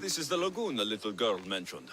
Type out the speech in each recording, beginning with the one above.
This is the lagoon the little girl mentioned.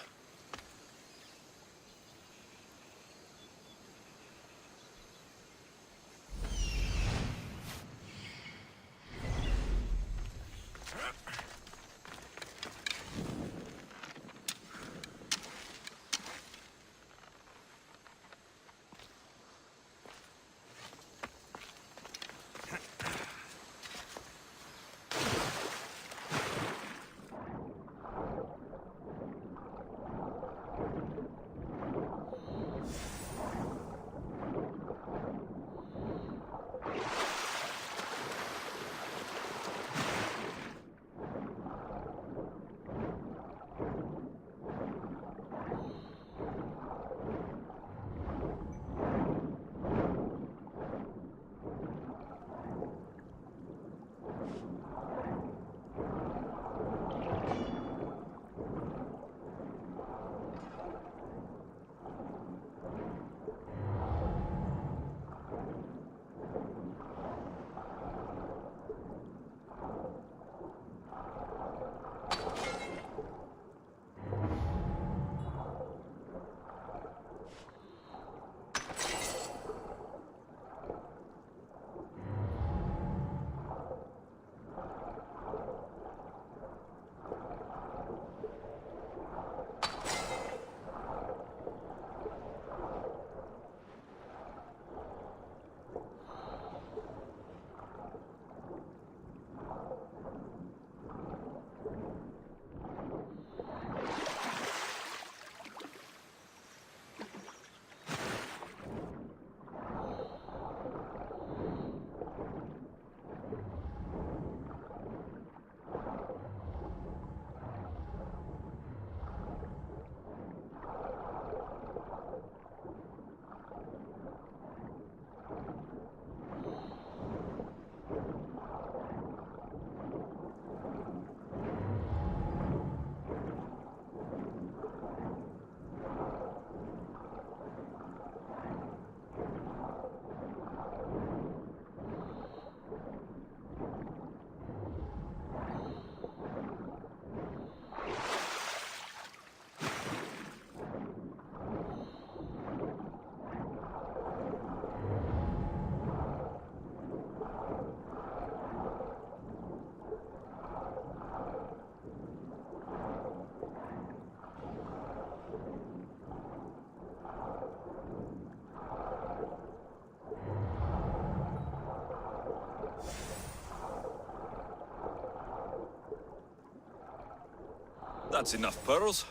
That's enough pearls.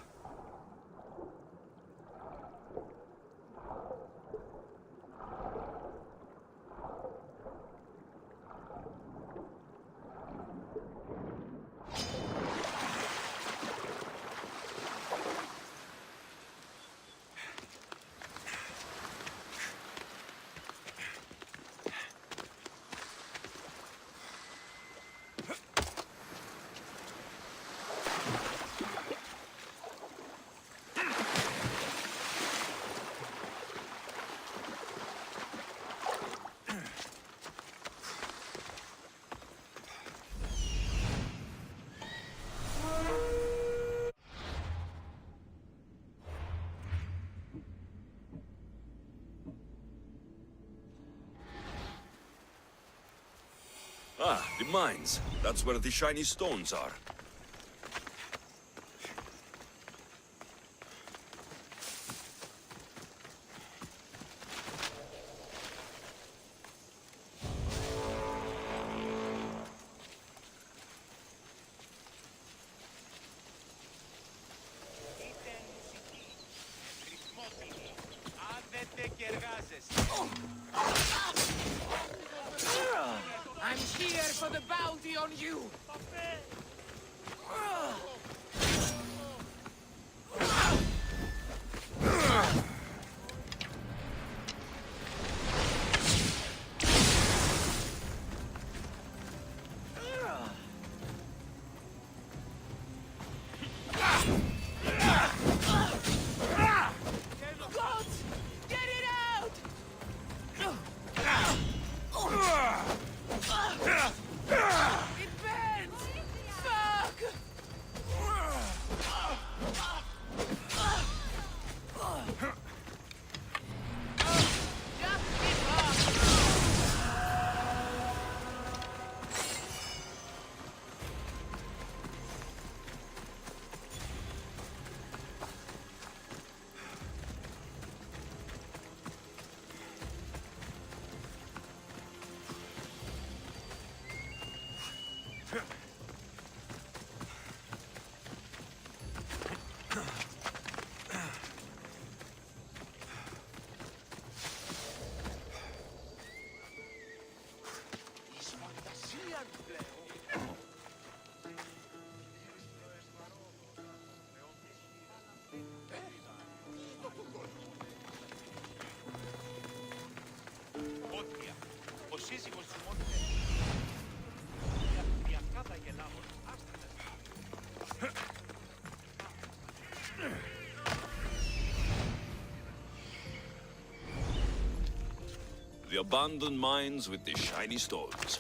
Ah, the mines. That's where the shiny stones are. I'm here for the bounty on you! Gods! Get it out! It bends! Fuck! σύζυγος σου μόλις για αυτά τα γελάμων, άστα τα. The abandoned mines with the shiny stones.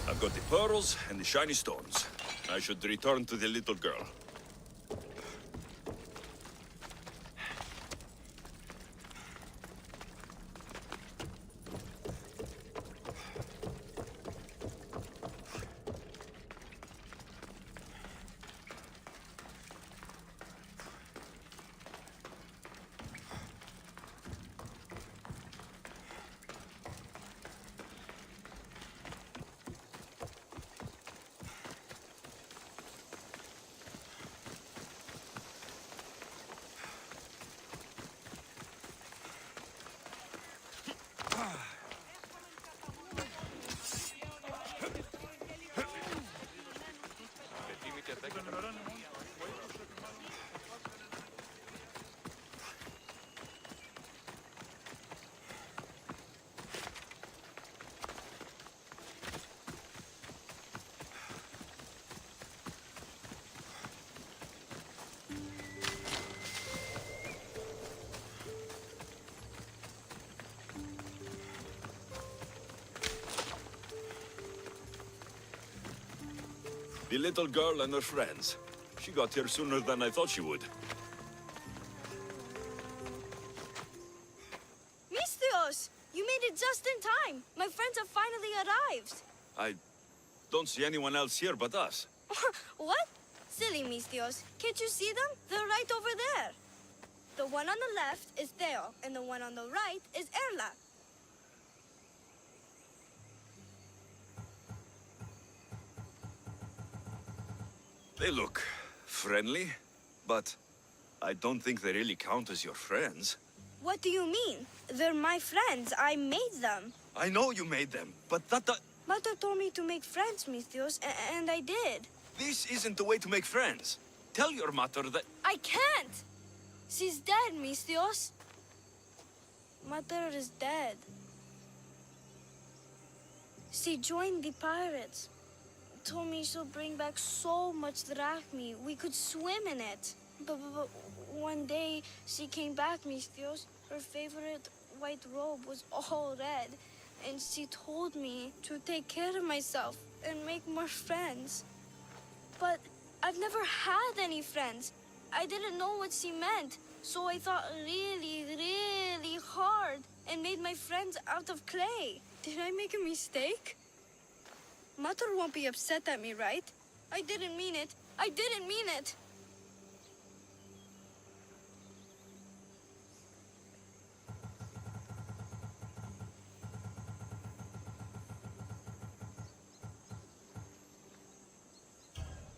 I've got the pearls and the shiny stones. I should return to the little girl. The little girl and her friends. She got here sooner than I thought she would. Mistios! You made it just in time! My friends have finally arrived! I don't see anyone else here but us. What? Silly Mistios. Can't you see them? They're right over there. The one on the left is Theo, and the one on the right is Erla. They look friendly, but I don't think they really count as your friends. What do you mean? They're my friends. I made them. I know you made them, but Mother told me to make friends, Mistios, and I did. this isn't the way to make friends. Tell your mother that... I can't! She's dead, Mistios. Mother is dead. She joined the pirates. Told me she'll bring back so much drachmi. We could swim in it. But one day she came back, Mistios. Her favorite white robe was all red. And she told me to take care of myself and make more friends. But I've never had any friends. I didn't know what she meant. So I thought really, really hard and made my friends out of clay. Did I make a mistake? Mother won't be upset at me, right? I didn't mean it. I didn't mean it.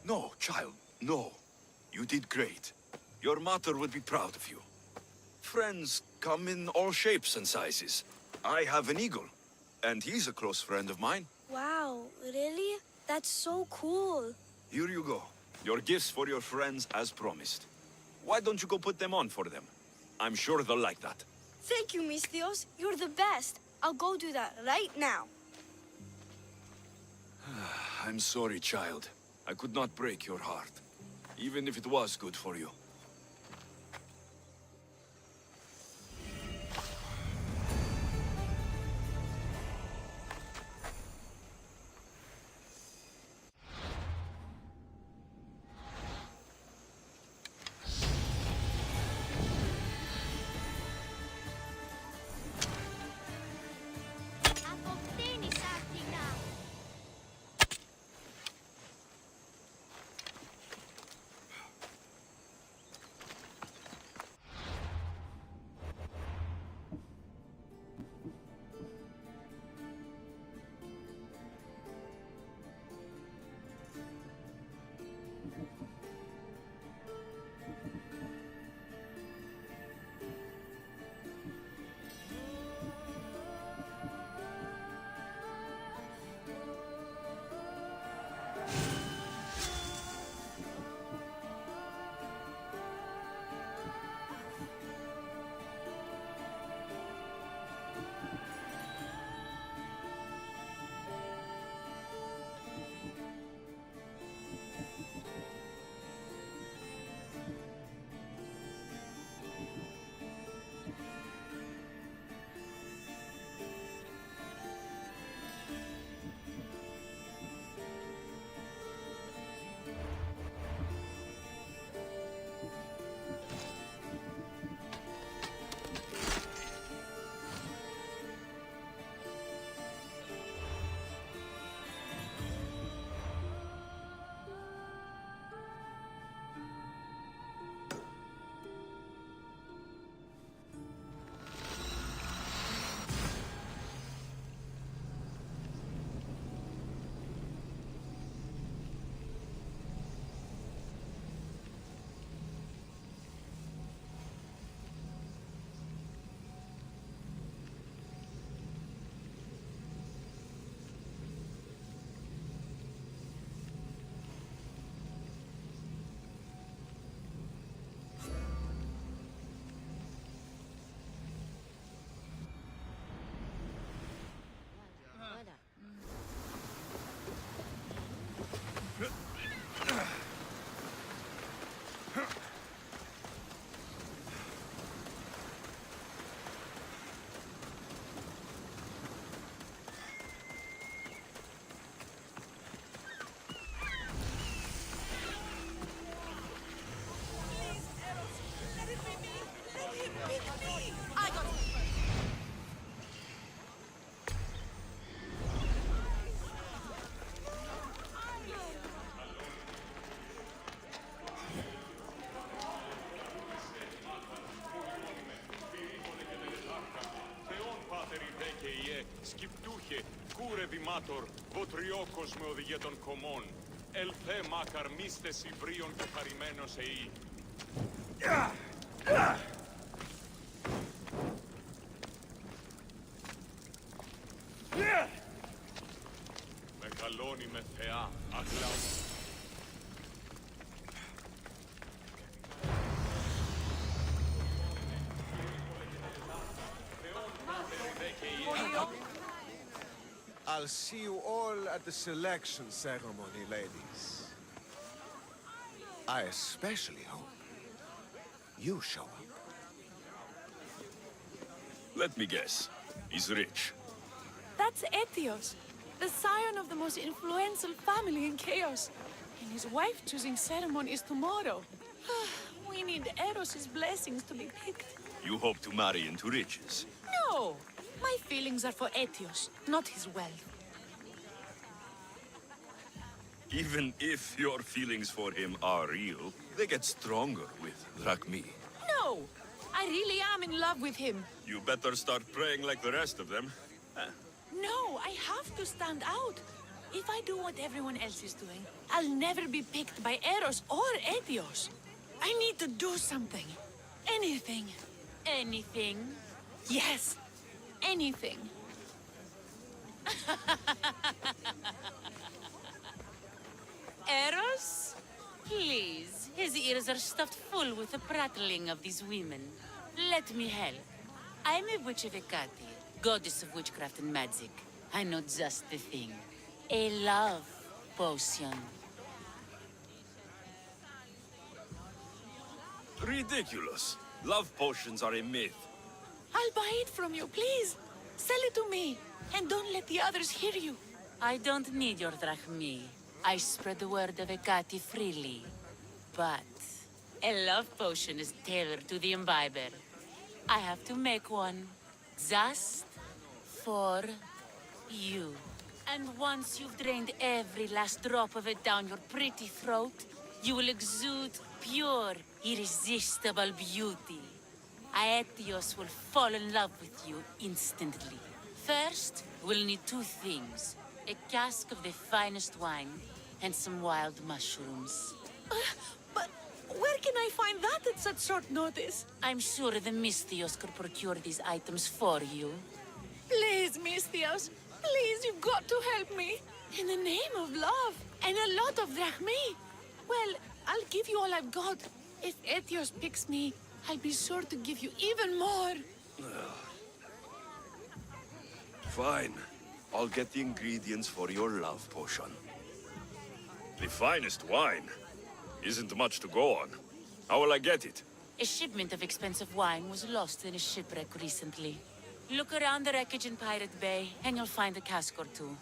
No, child, no. You did great. Your mother would be proud of you. Friends come in all shapes and sizes. I have an eagle, and he's a close friend of mine. Wow, really? That's so cool. Here you go. Your gifts for your friends as promised. Why don't you go put them on for them? I'm sure they'll like that. Thank you, Mistios. You're the best. I'll go do that right now. I'm sorry, child. I could not break your heart, even if it was good for you. Σκυπτούχε, κούρε δημάτορ, βοτριόκος με οδηγέ των κομμών. Ελθέ μάκαρ μίστες υβρίων και χαρημένος εή. Μεγαλώνει με θεά, αγλάω. I'll see you all at the selection ceremony, ladies. I especially hope you show up. Let me guess. He's rich. That's Etios, the scion of the most influential family in Chaos. And his wife-choosing ceremony is tomorrow. We need Eros's blessings to be picked. You hope to marry into riches. No! My feelings are for Etios, not his wealth. Even if your feelings for him are real, they get stronger with Drachmi. No! I really am in love with him. You better start praying like the rest of them. No, I have to stand out. If I do what everyone else is doing, I'll never be picked by Eros or Etios. I need to do something. Anything. Anything? Yes, anything. Eros? Please, his ears are stuffed full with the prattling of these women. Let me help. I'm a witch of Hecate, goddess of witchcraft and magic. I know just the thing. A love potion. Ridiculous. Love potions are a myth. I'll buy it from you, please. Sell it to me, and don't let the others hear you. I don't need your drachmi. I spread the word of Hecate freely. But a love potion is tailored to the imbiber. I have to make one just for you. And once you've drained every last drop of it down your pretty throat, you will exude pure, irresistible beauty. Aetios will fall in love with you instantly. First, we'll need two things. A cask of the finest wine and some wild mushrooms. But where can I find that at such short notice? I'm sure the Misthios could procure these items for you. Please, Misthios. Please, you've got to help me. In the name of love. And a lot of drachmi. Well, I'll give you all I've got. If Etios picks me, I'll be sure to give you even more. Fine. I'll get the ingredients for your love potion. The finest wine? Isn't much to go on. How will I get it? A shipment of expensive wine was lost in a shipwreck recently. Look around the wreckage in Pirate Bay, and you'll find a cask or two.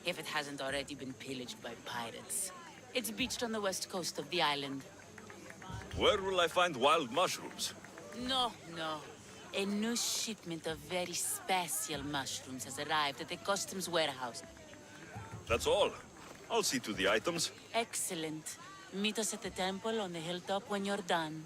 If it hasn't already been pillaged by pirates. It's beached on the west coast of the island. Where will I find wild mushrooms? No. A new shipment of very special mushrooms has arrived at the customs warehouse. That's all. I'll see to the items. Excellent. Meet us at the temple on the hilltop when you're done.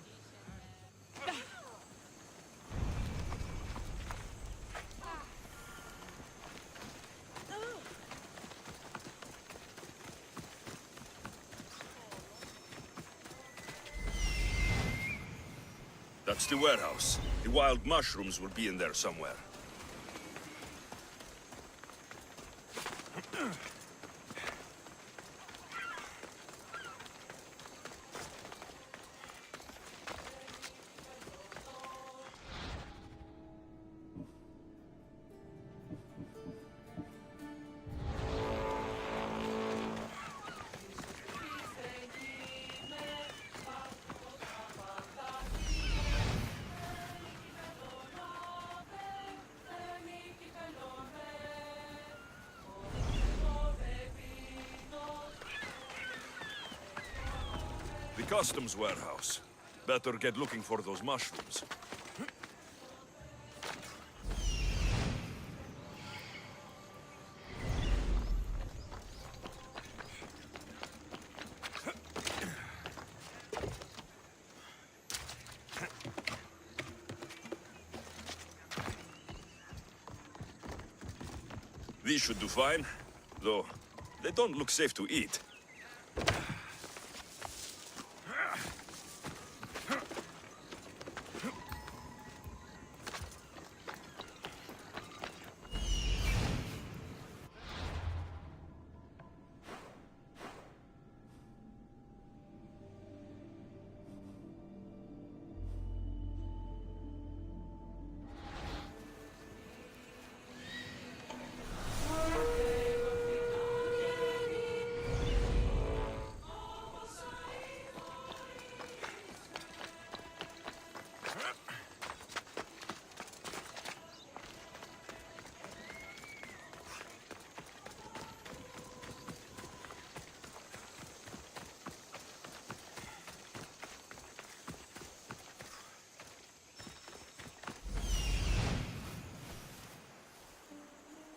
That's the warehouse. The wild mushrooms will be in there somewhere. The customs warehouse. Better get looking for those mushrooms. These should do fine, though they don't look safe to eat.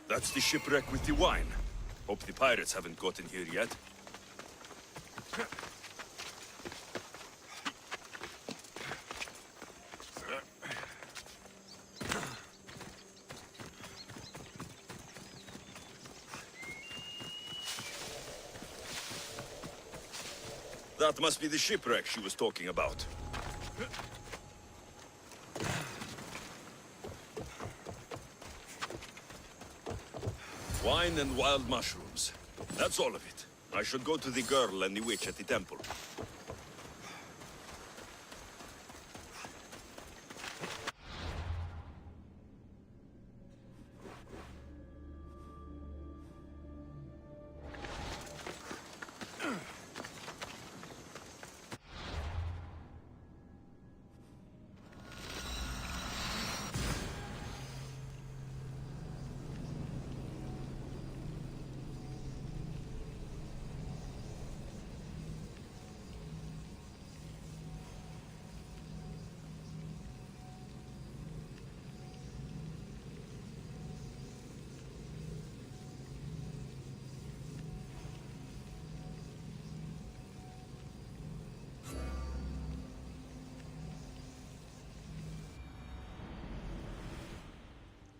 That's the shipwreck with the wine. Hope the pirates haven't gotten here yet. That must be the shipwreck she was talking about. Wine and wild mushrooms. That's all of it. I should go to the girl and the witch at the temple.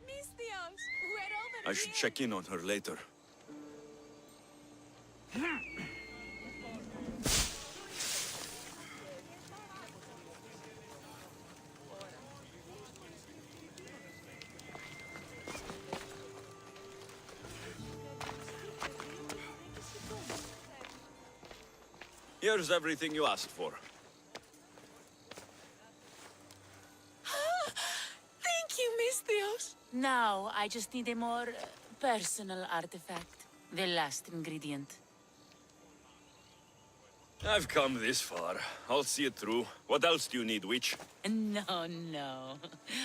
Misthios, we're over I should check in on her later. Here's everything you asked for. Thank you, Misthios. Now, I just need a more personal artifact. The last ingredient. I've come this far. I'll see it through. What else do you need, witch? No, no.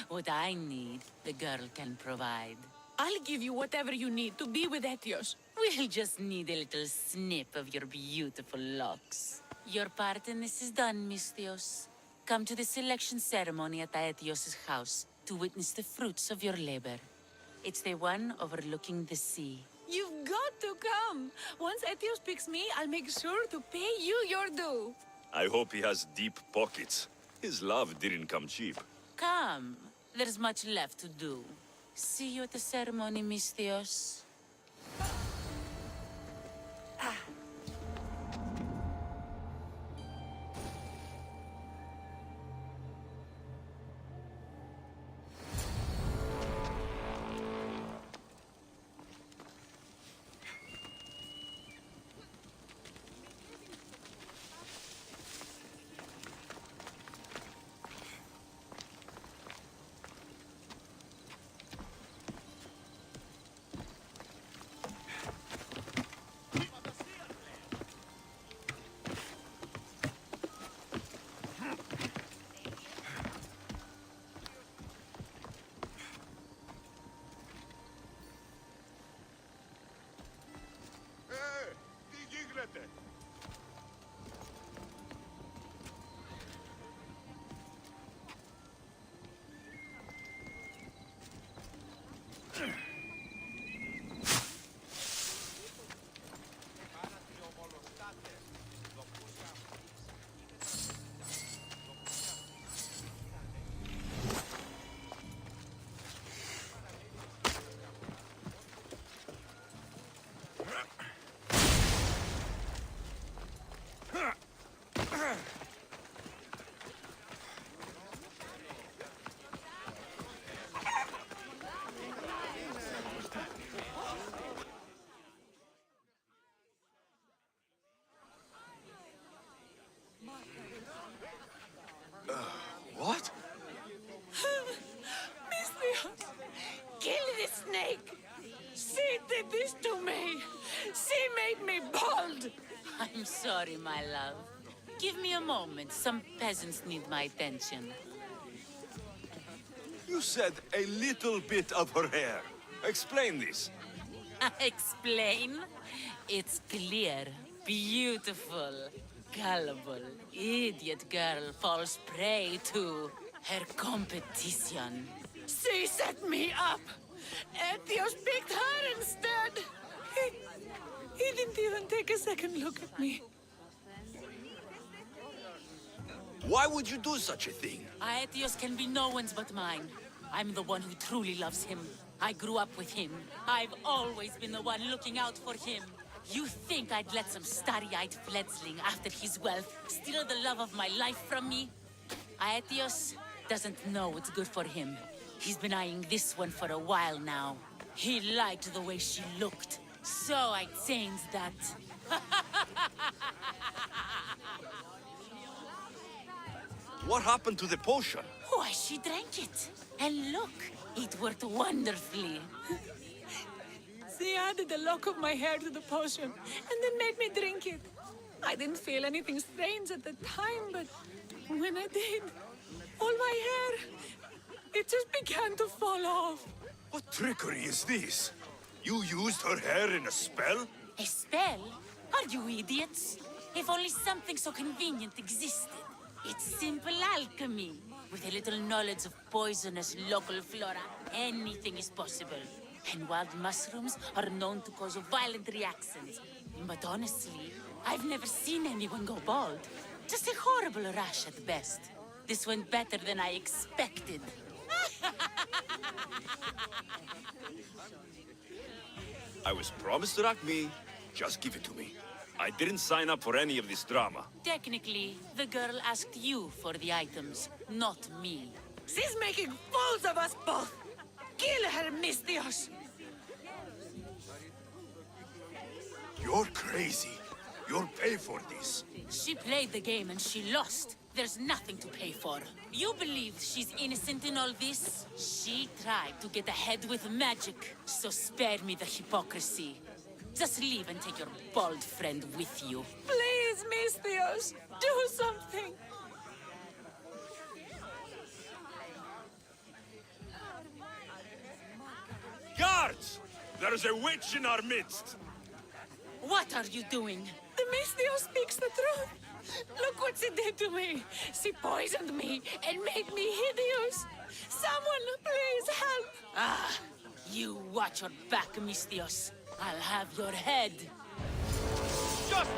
What I need, the girl can provide. I'll give you whatever you need to be with Etios. We'll just need a little snip of your beautiful locks. Your part in this is done, Misthios. Come to the selection ceremony at Aetios' house to witness the fruits of your labor. It's the one overlooking the sea. You've got to come. Once Etios picks me, I'll make sure to pay you your due. I hope he has deep pockets. His love didn't come cheap. Come. There's much left to do. See you at the ceremony, Misthios. Τι γίνεται? What? Misthios, kill the snake. She did this to me. She made me bald. I'm sorry, my love. Give me a moment. Some peasants need my attention. You said a little bit of her hair. Explain this. Explain? It's clear, beautiful, gullible, idiot girl falls prey to her competition. She set me up. Etios picked her instead. He didn't even take a second look at me. Why would you do such a thing? Aetios can be no one's but mine. I'm the one who truly loves him. I grew up with him. I've always been the one looking out for him. You think I'd let some starry-eyed fledgling after his wealth steal the love of my life from me? Aetios doesn't know what's good for him. He's been eyeing this one for a while now. He liked the way she looked, so I changed that. What happened to the potion? Why, she drank it. And look, it worked wonderfully. She added a lock of my hair to the potion and then made me drink it. I didn't feel anything strange at the time, but when I did, all my hair, it just began to fall off. What trickery is this? You used her hair in a spell? A spell? Are you idiots? If only something so convenient existed. It's simple alchemy. With a little knowledge of poisonous local flora, anything is possible. And wild mushrooms are known to cause violent reactions. But honestly, I've never seen anyone go bald. Just a horrible rash at best. This went better than I expected. I was promised Rakmi. Just give it to me. I didn't sign up for any of this drama. Technically, the girl asked you for the items, not me. She's making fools of us both. Kill her, Mistios. You're crazy. You'll pay for this. She played the game and she lost. There's nothing to pay for. You believe she's innocent in all this? She tried to get ahead with magic, so spare me the hypocrisy. Just leave and take your bald friend with you. Please, Mistios, do something. Guards! There's a witch in our midst! What are you doing? The Mistios speaks the truth. Look what she did to me. She poisoned me and made me hideous. Someone, please help. Ah, you watch your back, Mistios. I'll have your head. Just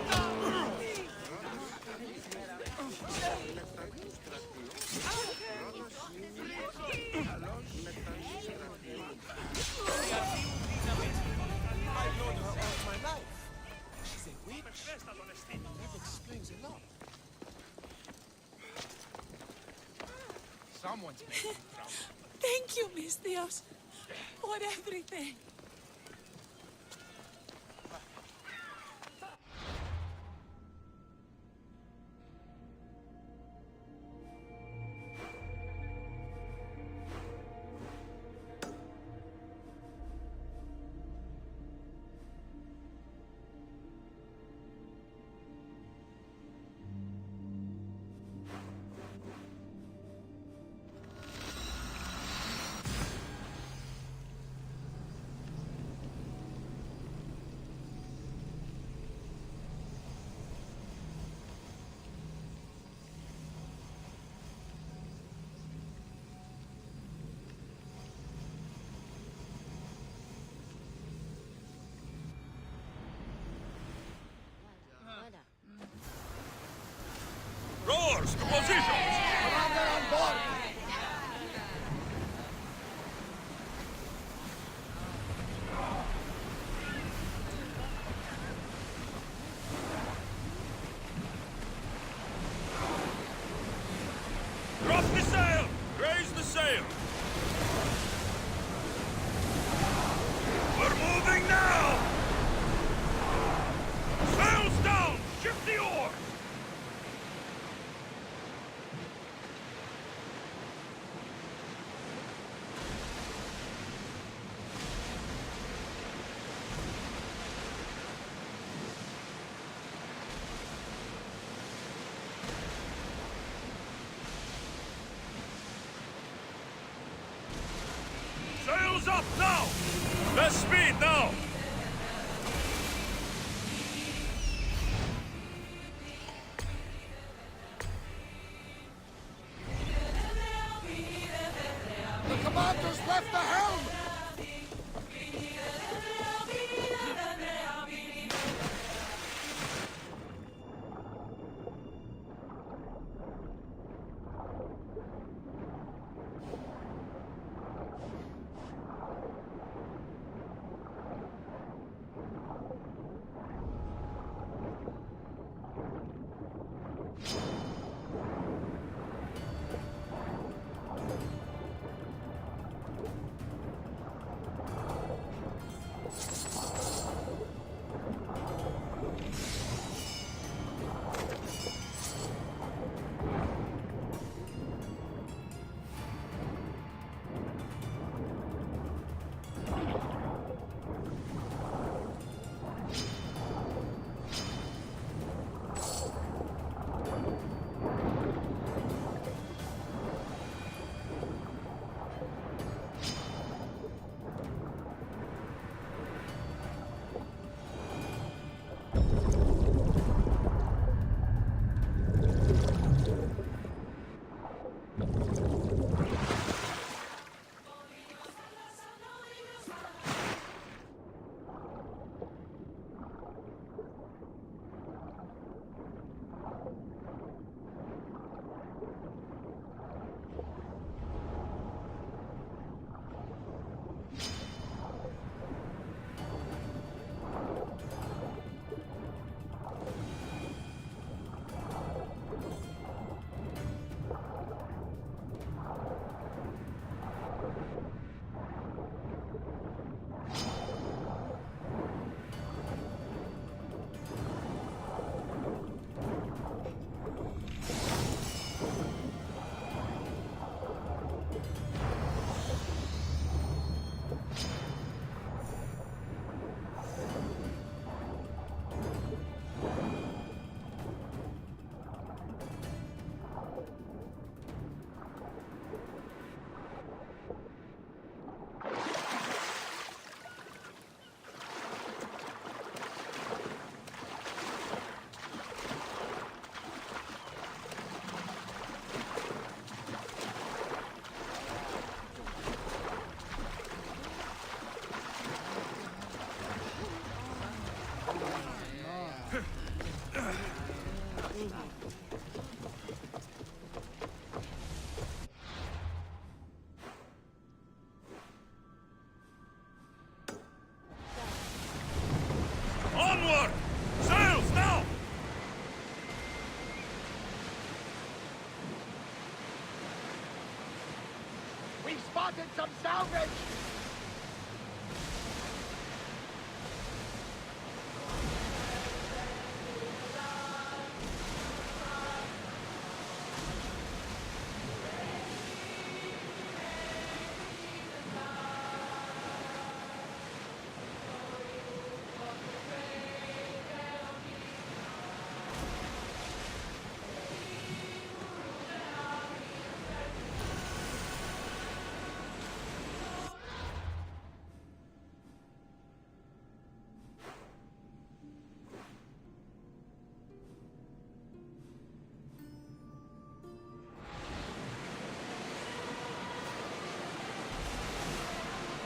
Someone's making trouble. Thank you, Mistios, for everything. Rowers, to positions! Commander on board! Drop the sail! Raise the sail! We're moving now! Sails down! Shift the oars! Sails up now! Less speed now! The commander's left the helm! spotted some salvage!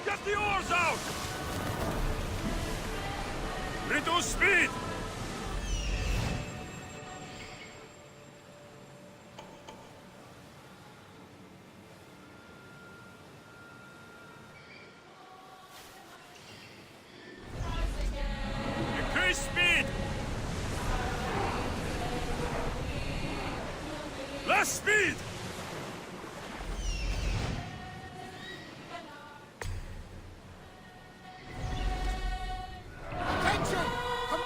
Get the oars out! Reduce speed! Increase speed! Less speed! Attention! Come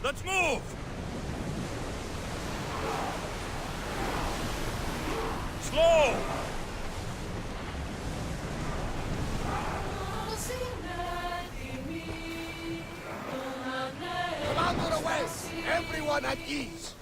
Let's move! Slow! Come out of the way! Everyone at ease!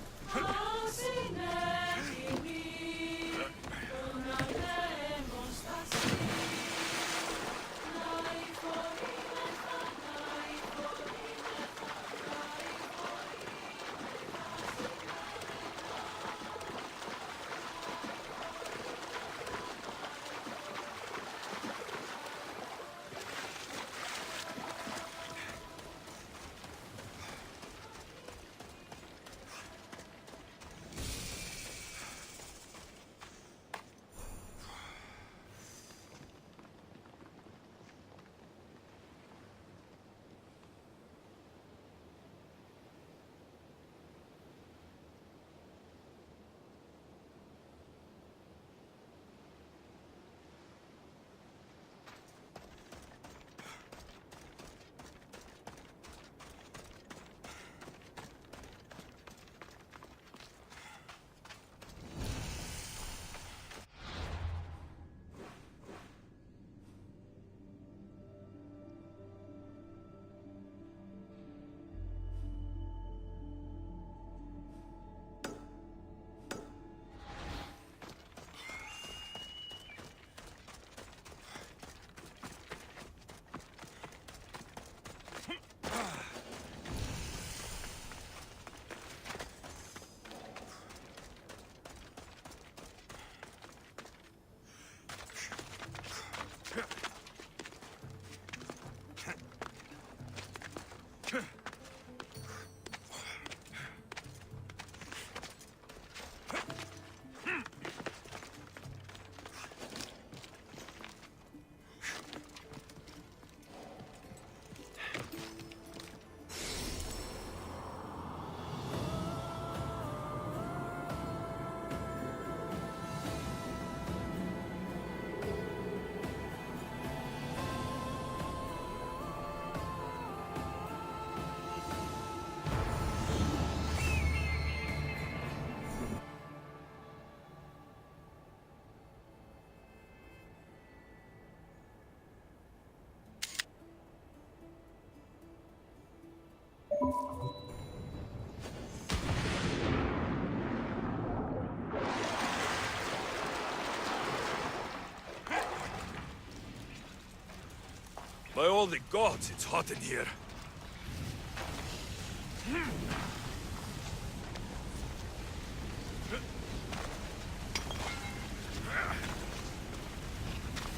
By all the gods, it's hot in here.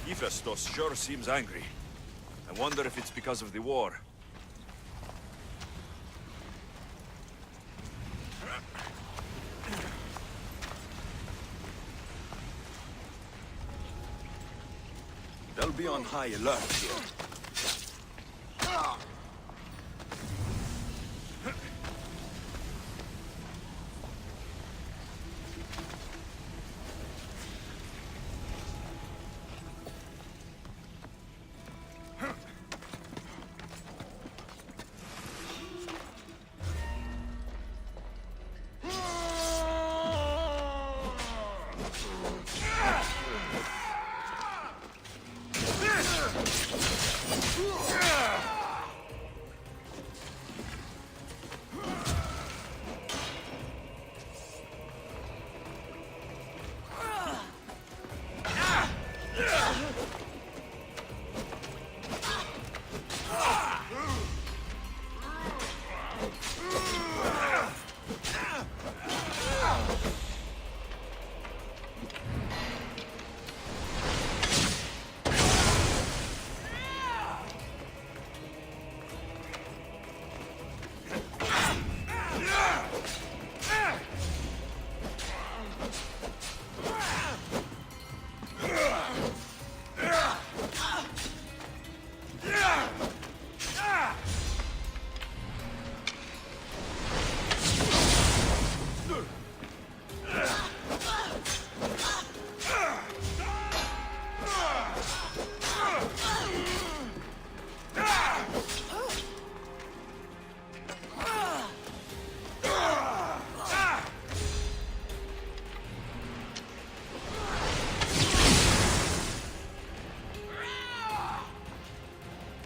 Hephaestus sure seems angry. I wonder if it's because of the war. They'll be on high alert here.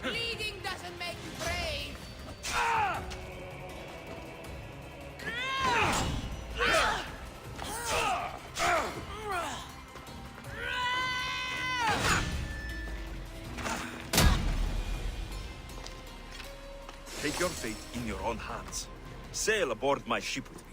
Bleeding doesn't make you brave. Take your fate in your own hands. Sail aboard my ship with me.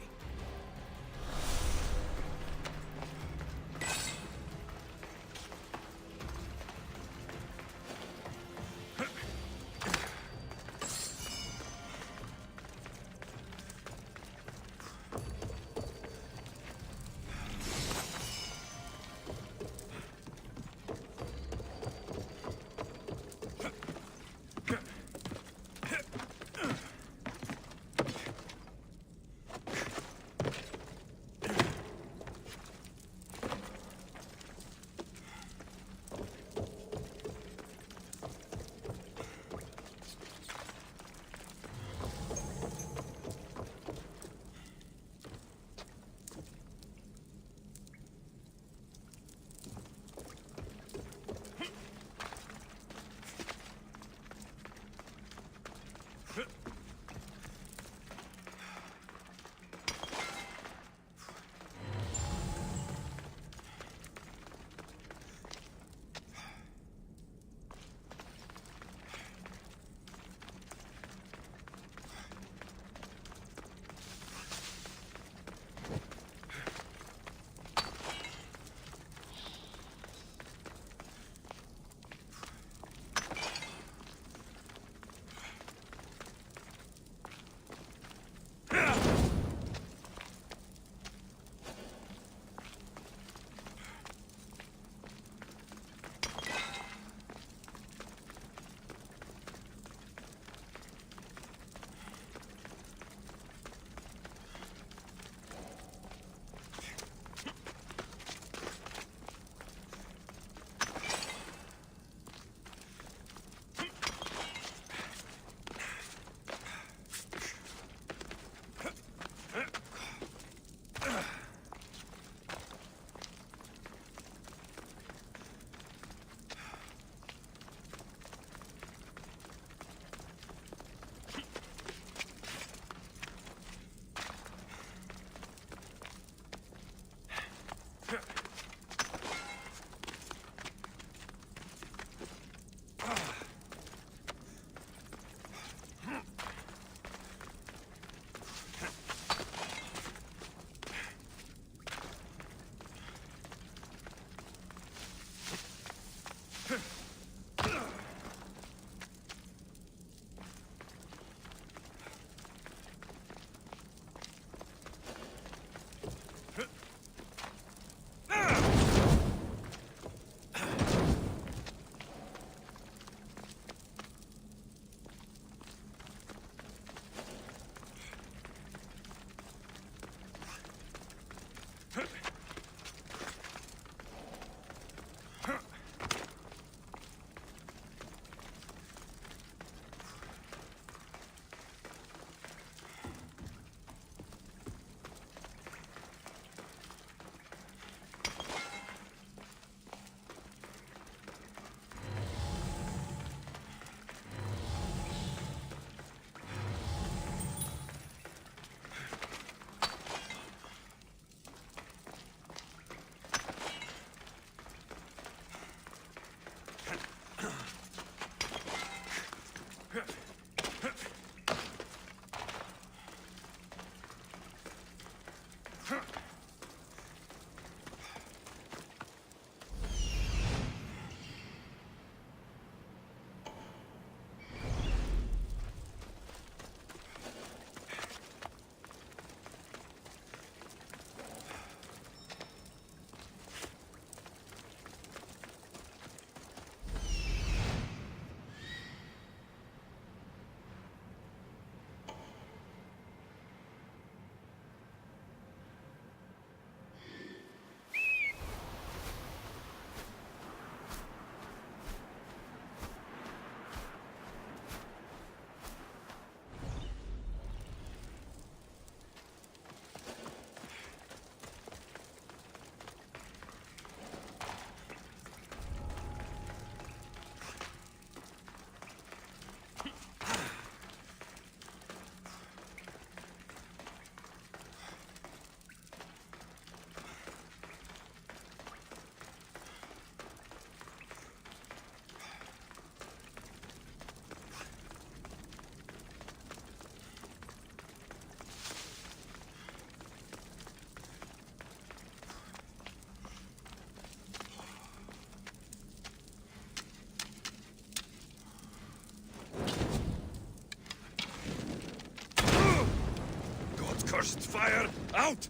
Fire out!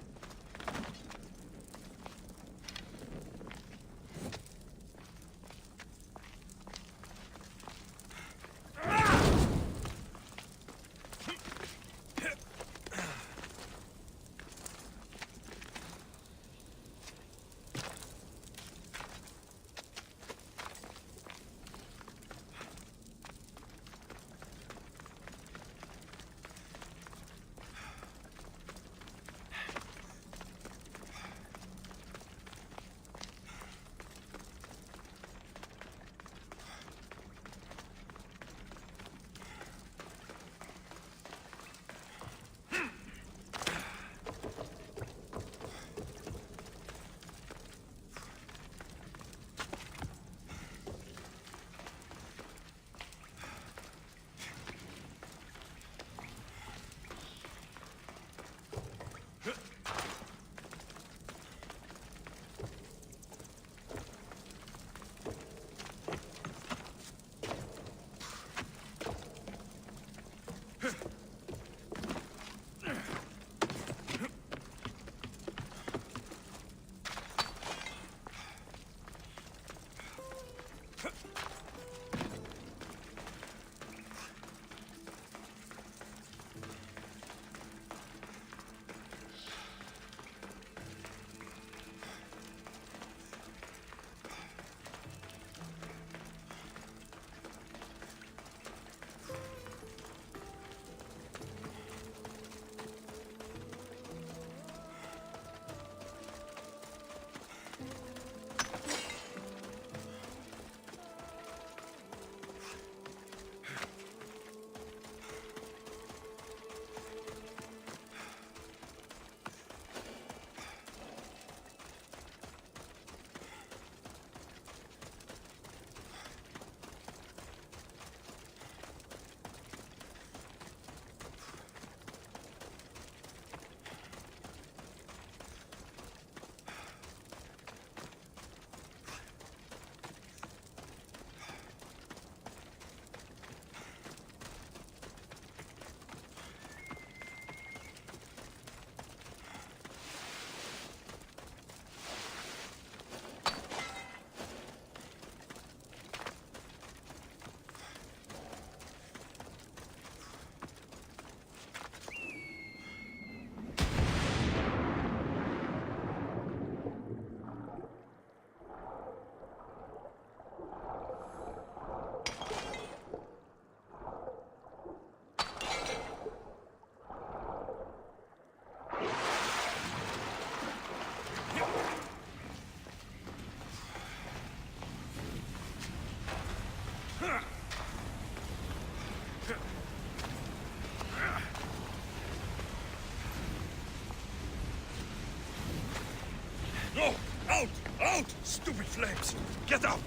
No! Out! Out! Stupid flames! Get out!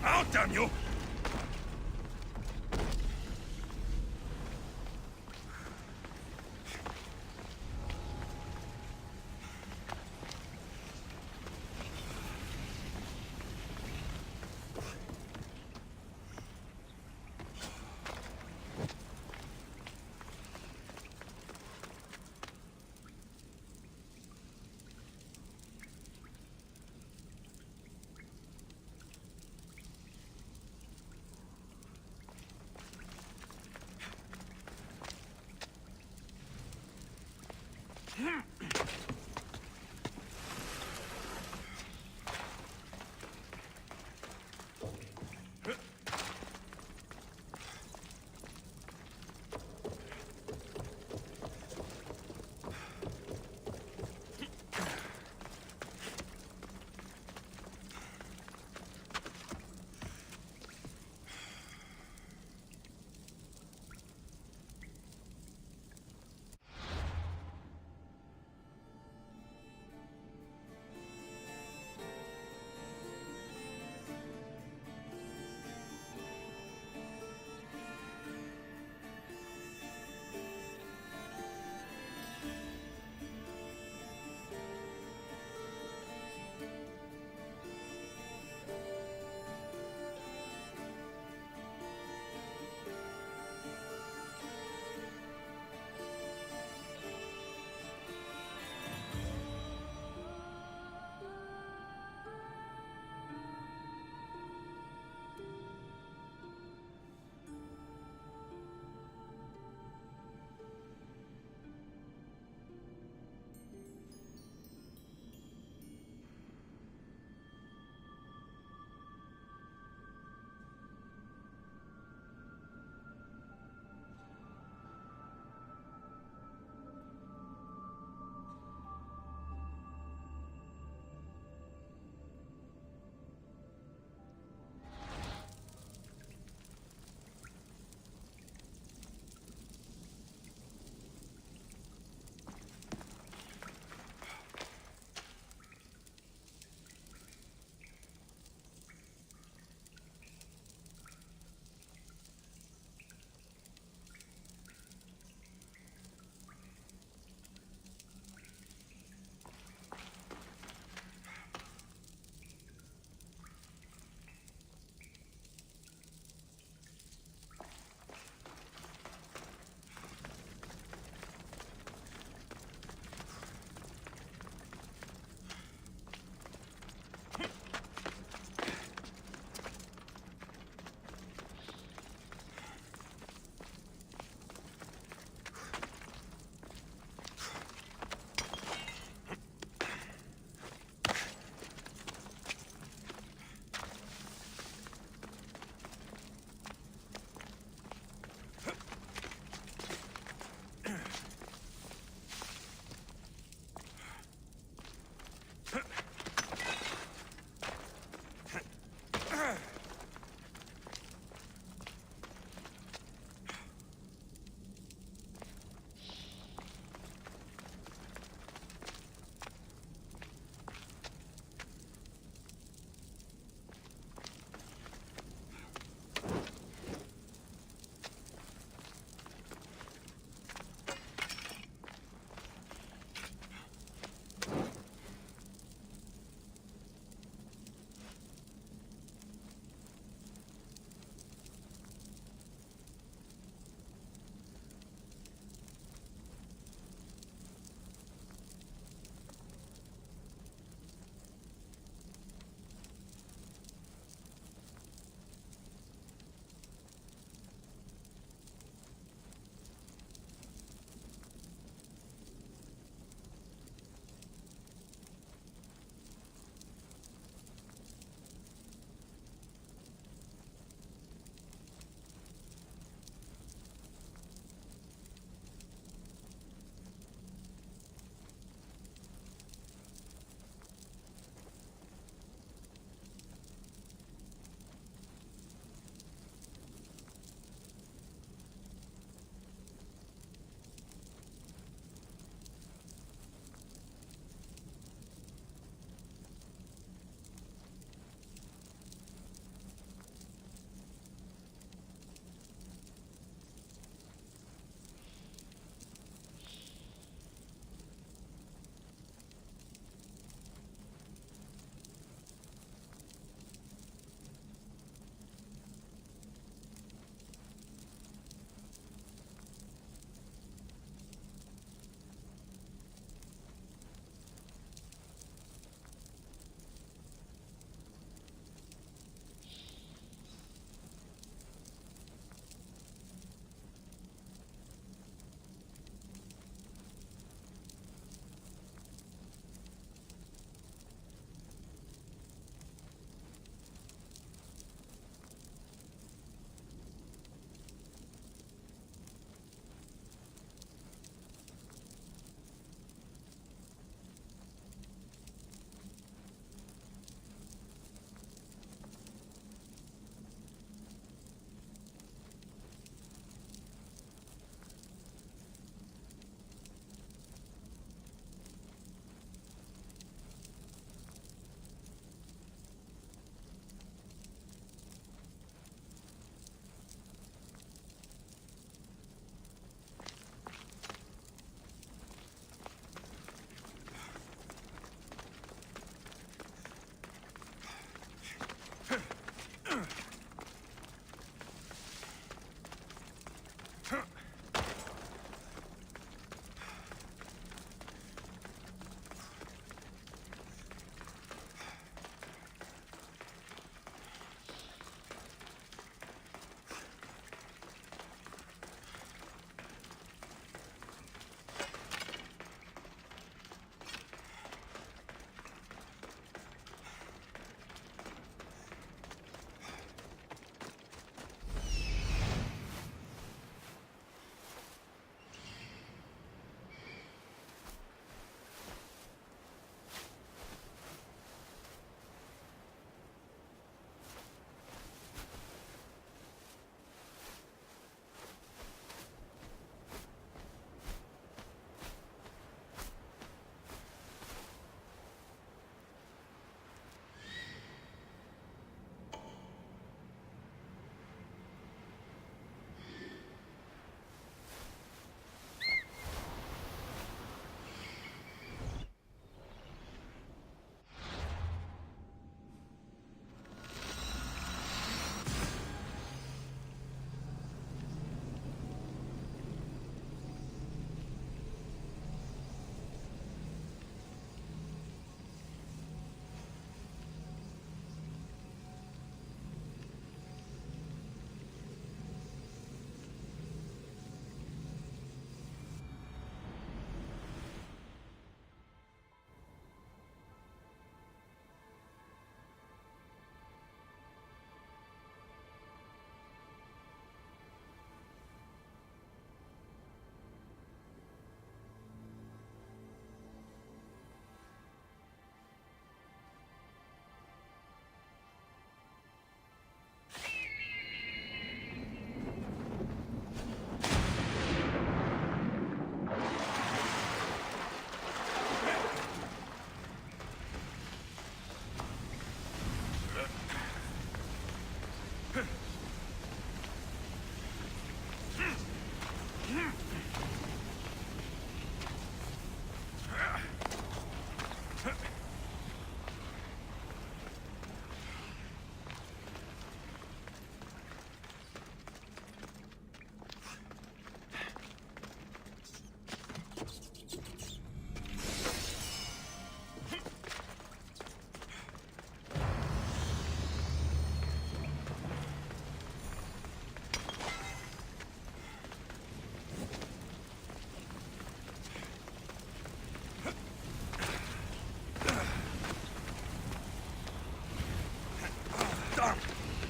Out, damn you!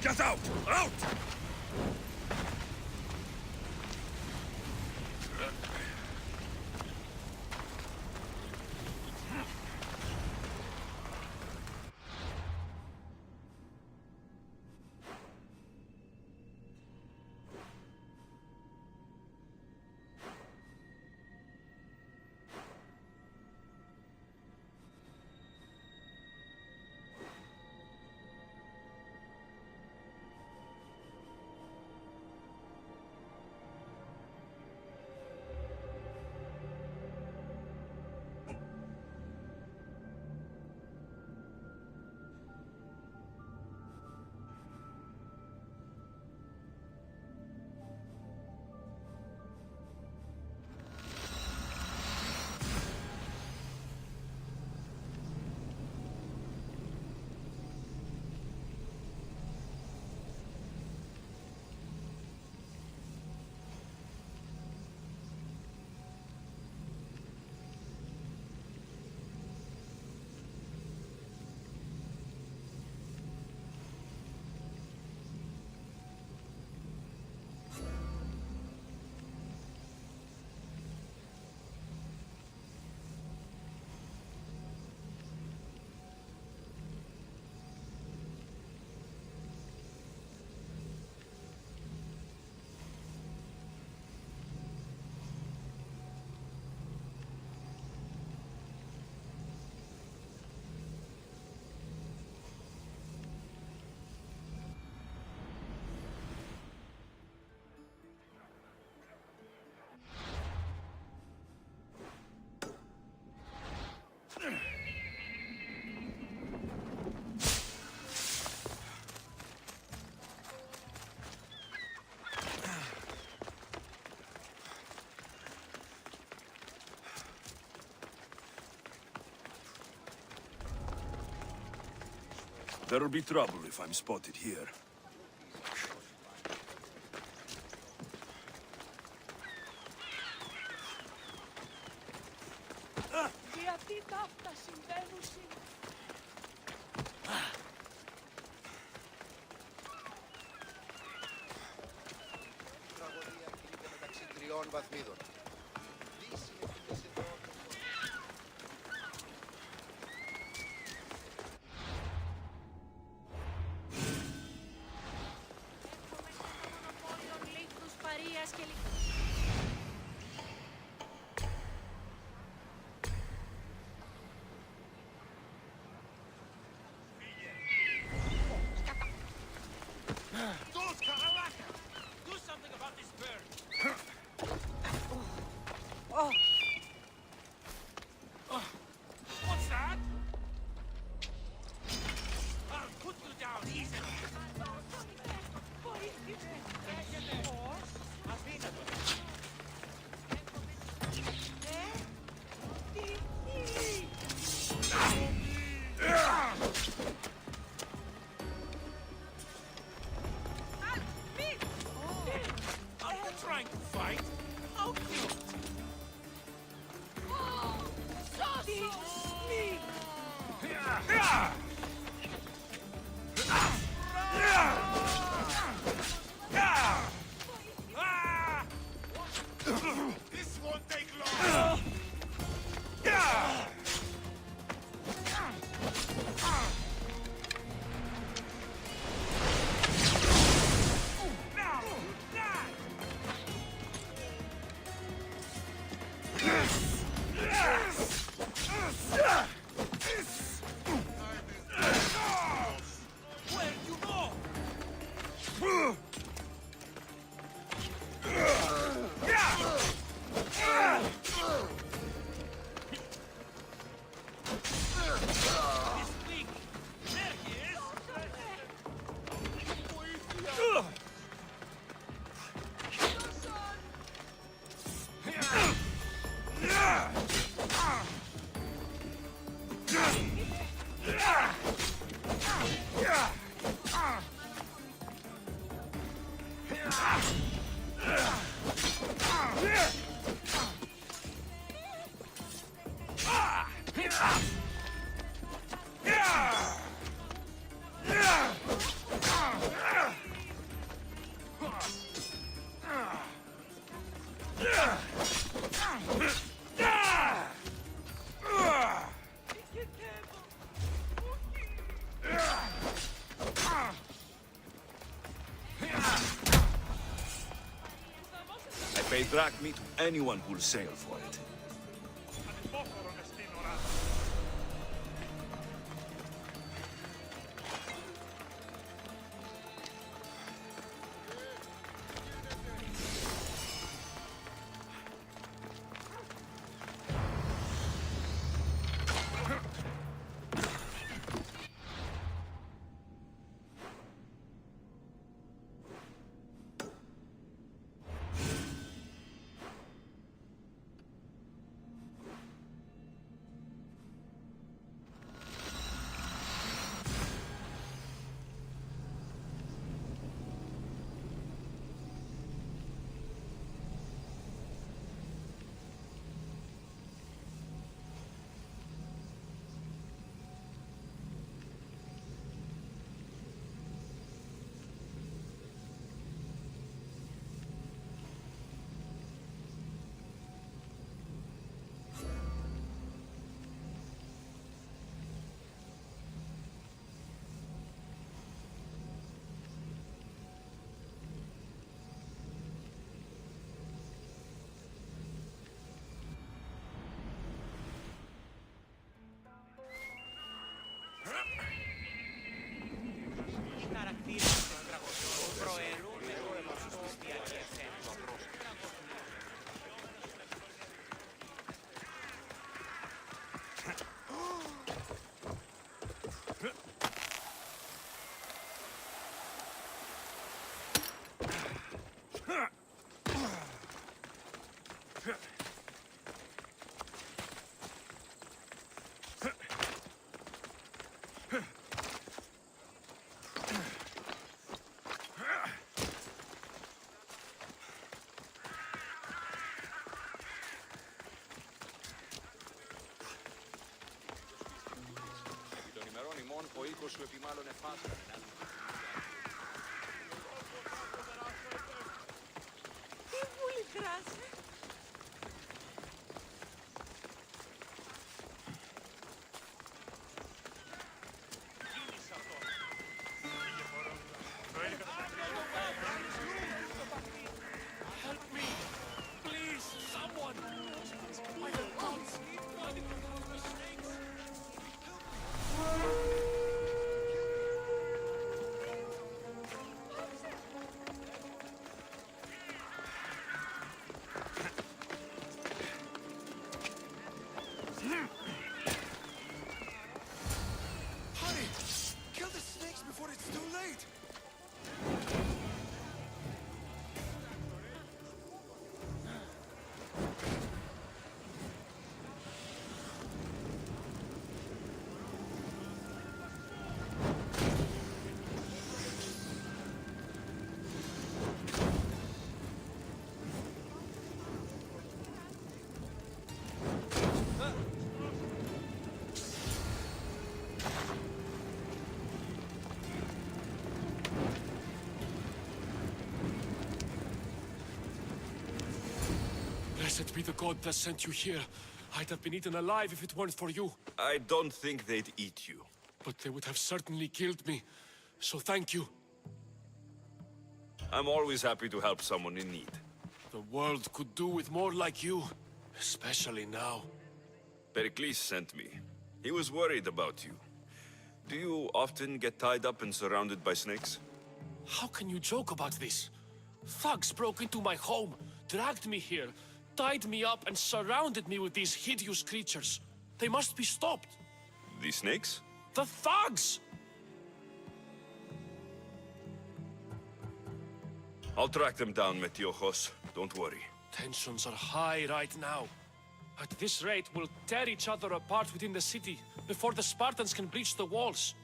Get out! Out! There'll be trouble if I'm spotted here. Γιατί τα αυτά συμβαίνουν σήμερα. Η τραγωδία κινείται μεταξύ τριών βαθμίδων. Δύση επίθεση εδώ. Έχουμε και το μονοπόλιο λίχνους παρείας και Do something about this bird! pay drachmi to anyone who'll sail for it. Ο οίκος σου επιμάλλον εφάσανε. Τι βούλη κράση. Hurry! Kill the snakes before it's too late! Blessed be the god that sent you here. I'd have been eaten alive if it weren't for you. I don't think they'd eat you. But they would have certainly killed me. So thank you. I'm always happy to help someone in need. The world could do with more like you. Especially now. Pericles sent me. He was worried about you. Do you often get tied up and surrounded by snakes? How can you joke about this? Thugs broke into my home, dragged me here, tied me up and surrounded me with these hideous creatures. They must be stopped. The snakes? The thugs! I'll track them down, Metiojos. Don't worry. Tensions are high right now. At this rate, we'll tear each other apart within the city before the Spartans can breach the walls.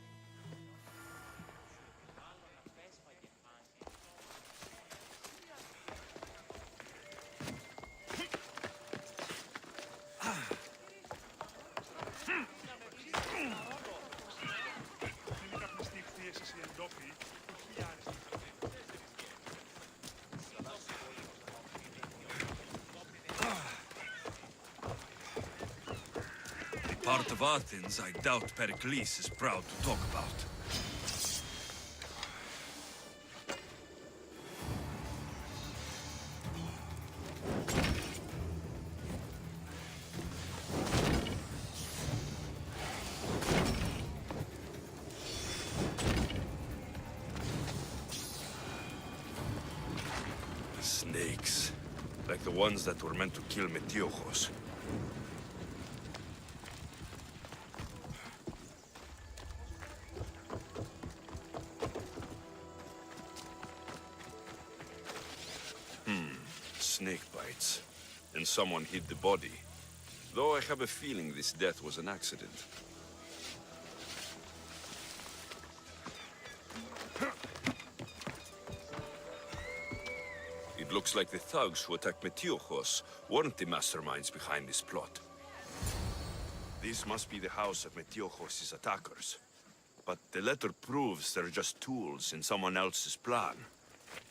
Part of Athens I doubt Pericles is proud to talk about. Snakes. Like the ones that were meant to kill Metiojos. Snake bites. And someone hid the body. Though I have a feeling this death was an accident. It looks like the thugs who attacked Metiojos weren't the masterminds behind this plot. This must be the house of Metiojos' attackers. But the letter proves they're just tools in someone else's plan.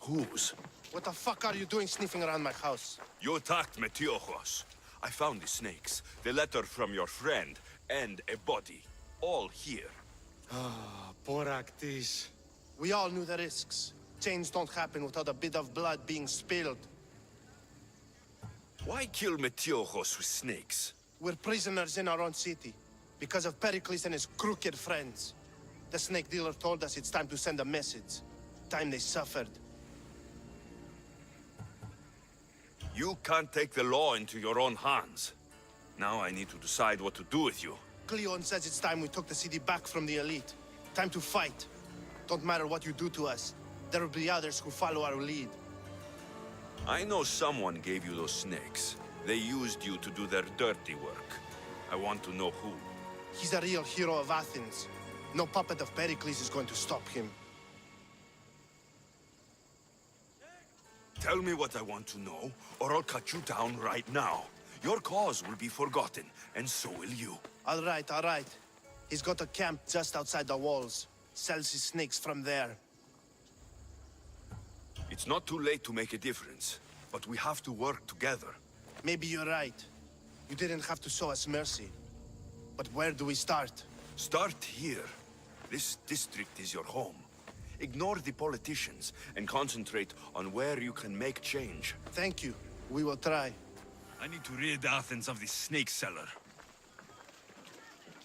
Whose? What the fuck are you doing sniffing around my house? You attacked Metiojos. I found the snakes, the letter from your friend, and a body. All here. Poraktis. We all knew the risks. Change don't happen without a bit of blood being spilled. Why kill Metiojos with snakes? We're prisoners in our own city, because of Pericles and his crooked friends. The snake dealer told us it's time to send a message. Time they suffered. You can't take the law into your own hands. Now I need to decide what to do with you. Cleon says it's time we took the city back from the elite. Time to fight. Don't matter what you do to us. There will be others who follow our lead. I know someone gave you those snakes. They used you to do their dirty work. I want to know who. He's a real hero of Athens. No puppet of Pericles is going to stop him. Tell me what I want to know, or I'll cut you down right now. Your cause will be forgotten, and so will you. All right, all right. He's got a camp just outside the walls. Sells his snakes from there. It's not too late to make a difference, but we have to work together. Maybe you're right. You didn't have to show us mercy. But where do we start? Start here. This district is your home. Ignore the politicians and concentrate on where you can make change. Thank you. We will try. I need to rid Athens of this snake seller.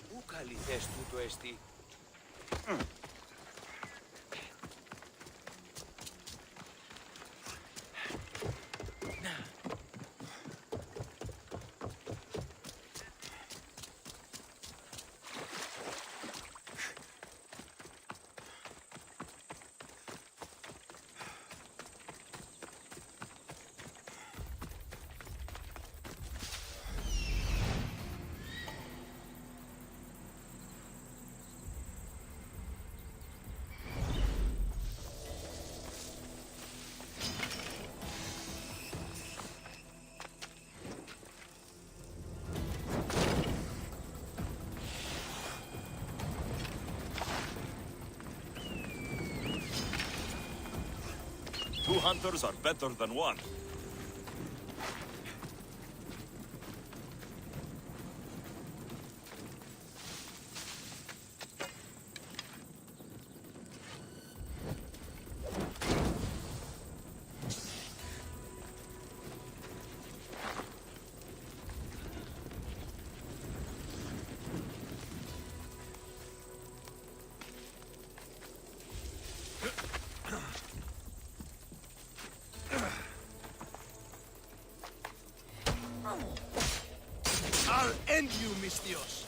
Πού καλή θες τούτο εστί? Two hunters are better than one. I'll end you, Mystios.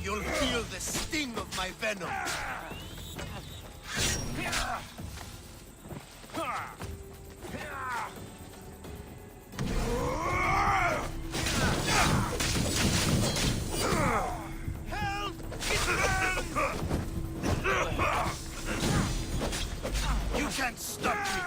You'll feel the sting of my venom. Help! You can't stop me!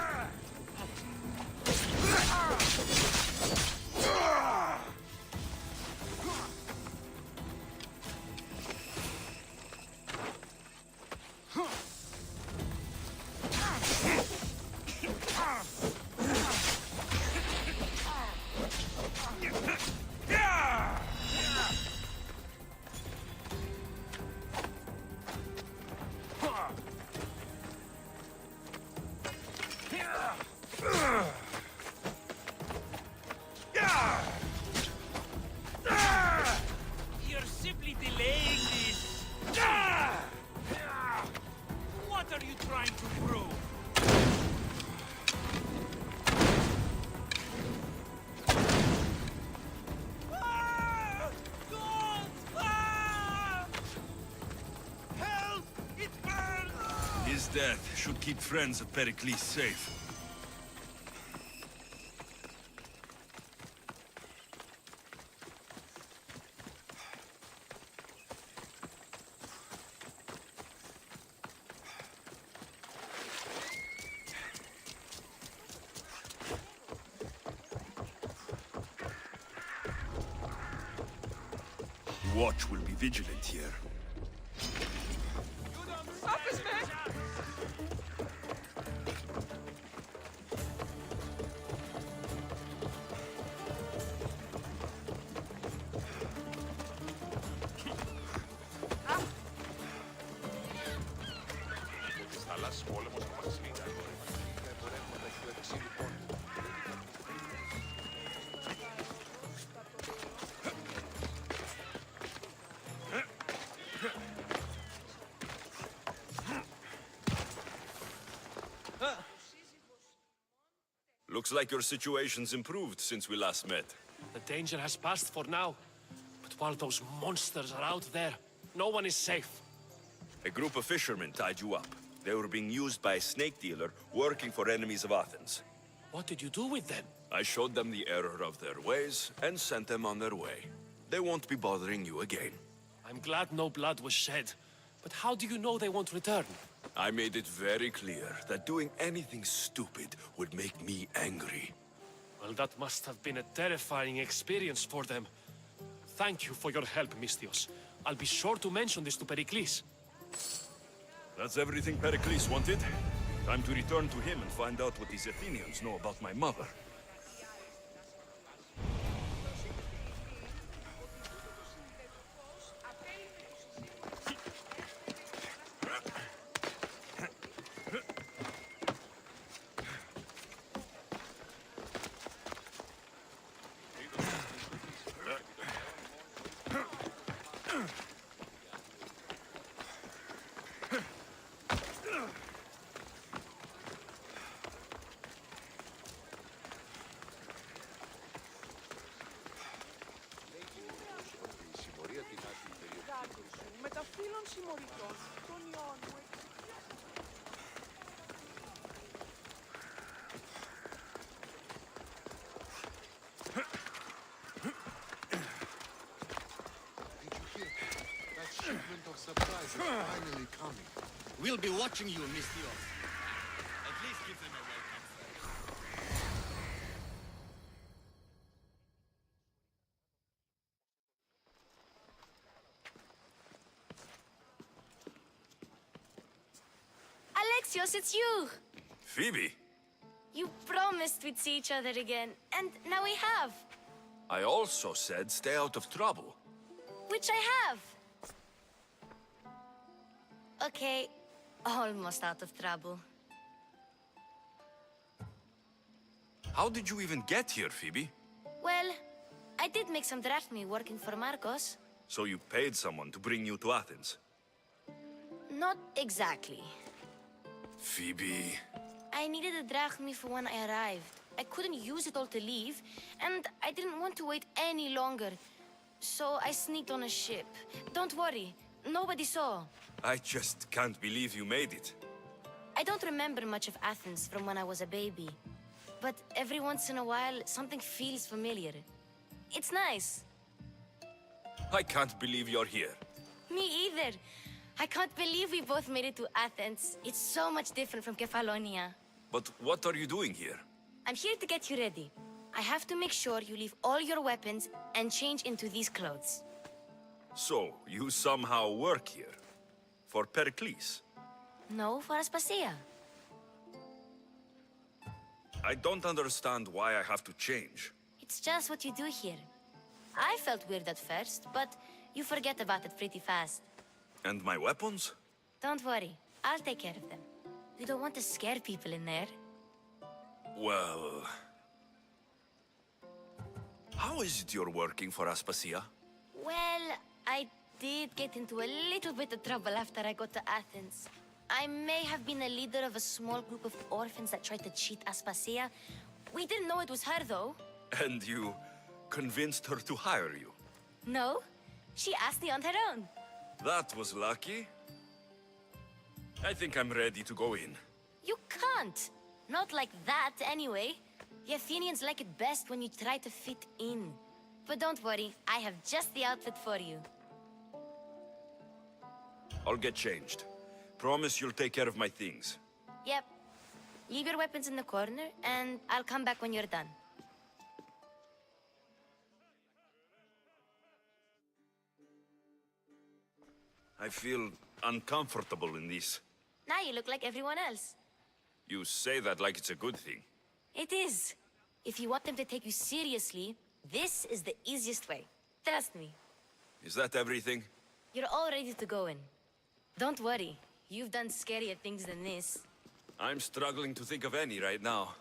You're simply delaying this. What are you trying to prove? His death should keep friends of Pericles safe. Watch will be vigilant here. Της θάλασσας πόλεμος που μας λύνει. Looks like your situation's improved since we last met. The danger has passed for now. But while those monsters are out there, no one is safe. A group of fishermen tied you up. They were being used by a snake dealer working for enemies of Athens. What did you do with them? I showed them the error of their ways and sent them on their way. They won't be bothering you again. I'm glad no blood was shed. But how do you know they won't return? I made it very clear that doing anything stupid would make me angry. Well, that must have been a terrifying experience for them. Thank you for your help, Misthios. I'll be sure to mention this to Pericles. That's everything Pericles wanted. Time to return to him and find out what these Athenians know about my mother. Με τα φύλλων συμμοριτών των ιών μου. That shipment of supplies is finally coming. We'll be watching you, Misthios. At least give them a welcome first. Alexios, it's you! Phoebe, You promised we'd see each other again, and now we have. I also said stay out of trouble. Which I have. Okay, almost out of trouble. How did you even get here, Phoebe? Well, I did make some drachmi working for Marcos. So you paid someone to bring you to Athens? Not exactly. Phoebe... I needed a drachmi for when I arrived. I couldn't use it all to leave, and I didn't want to wait any longer. So I sneaked on a ship. Don't worry, nobody saw. I just can't believe you made it. I don't remember much of Athens from when I was a baby. But every once in a while, something feels familiar. It's nice. I can't believe you're here. Me either. I can't believe we both made it to Athens. It's so much different from Kefalonia. But what are you doing here? I'm here to get you ready. I have to make sure you leave all your weapons and change into these clothes. So, you somehow work here? For Pericles? No, for Aspasia. I don't understand why I have to change. It's just what you do here. I felt weird at first, but you forget about it pretty fast. And my weapons? Don't worry, I'll take care of them. You don't want to scare people in there. Well... How is it you're working for Aspasia? Well, I did get into a little bit of trouble after I got to Athens. I may have been a leader of a small group of orphans that tried to cheat Aspasia. We didn't know it was her, though. And you convinced her to hire you? No, she asked me on her own. That was lucky. I think I'm ready to go in. You can't. Not like that, anyway. The Athenians like it best when you try to fit in. But don't worry, I have just the outfit for you. I'll get changed. Promise you'll take care of my things. Yep. Leave your weapons in the corner, and I'll come back when you're done. I feel uncomfortable in this. Now you look like everyone else. You say that like it's a good thing. It is. If you want them to take you seriously, this is the easiest way. Trust me. Is that everything? You're all ready to go in. Don't worry. You've done scarier things than this. I'm struggling to think of any right now.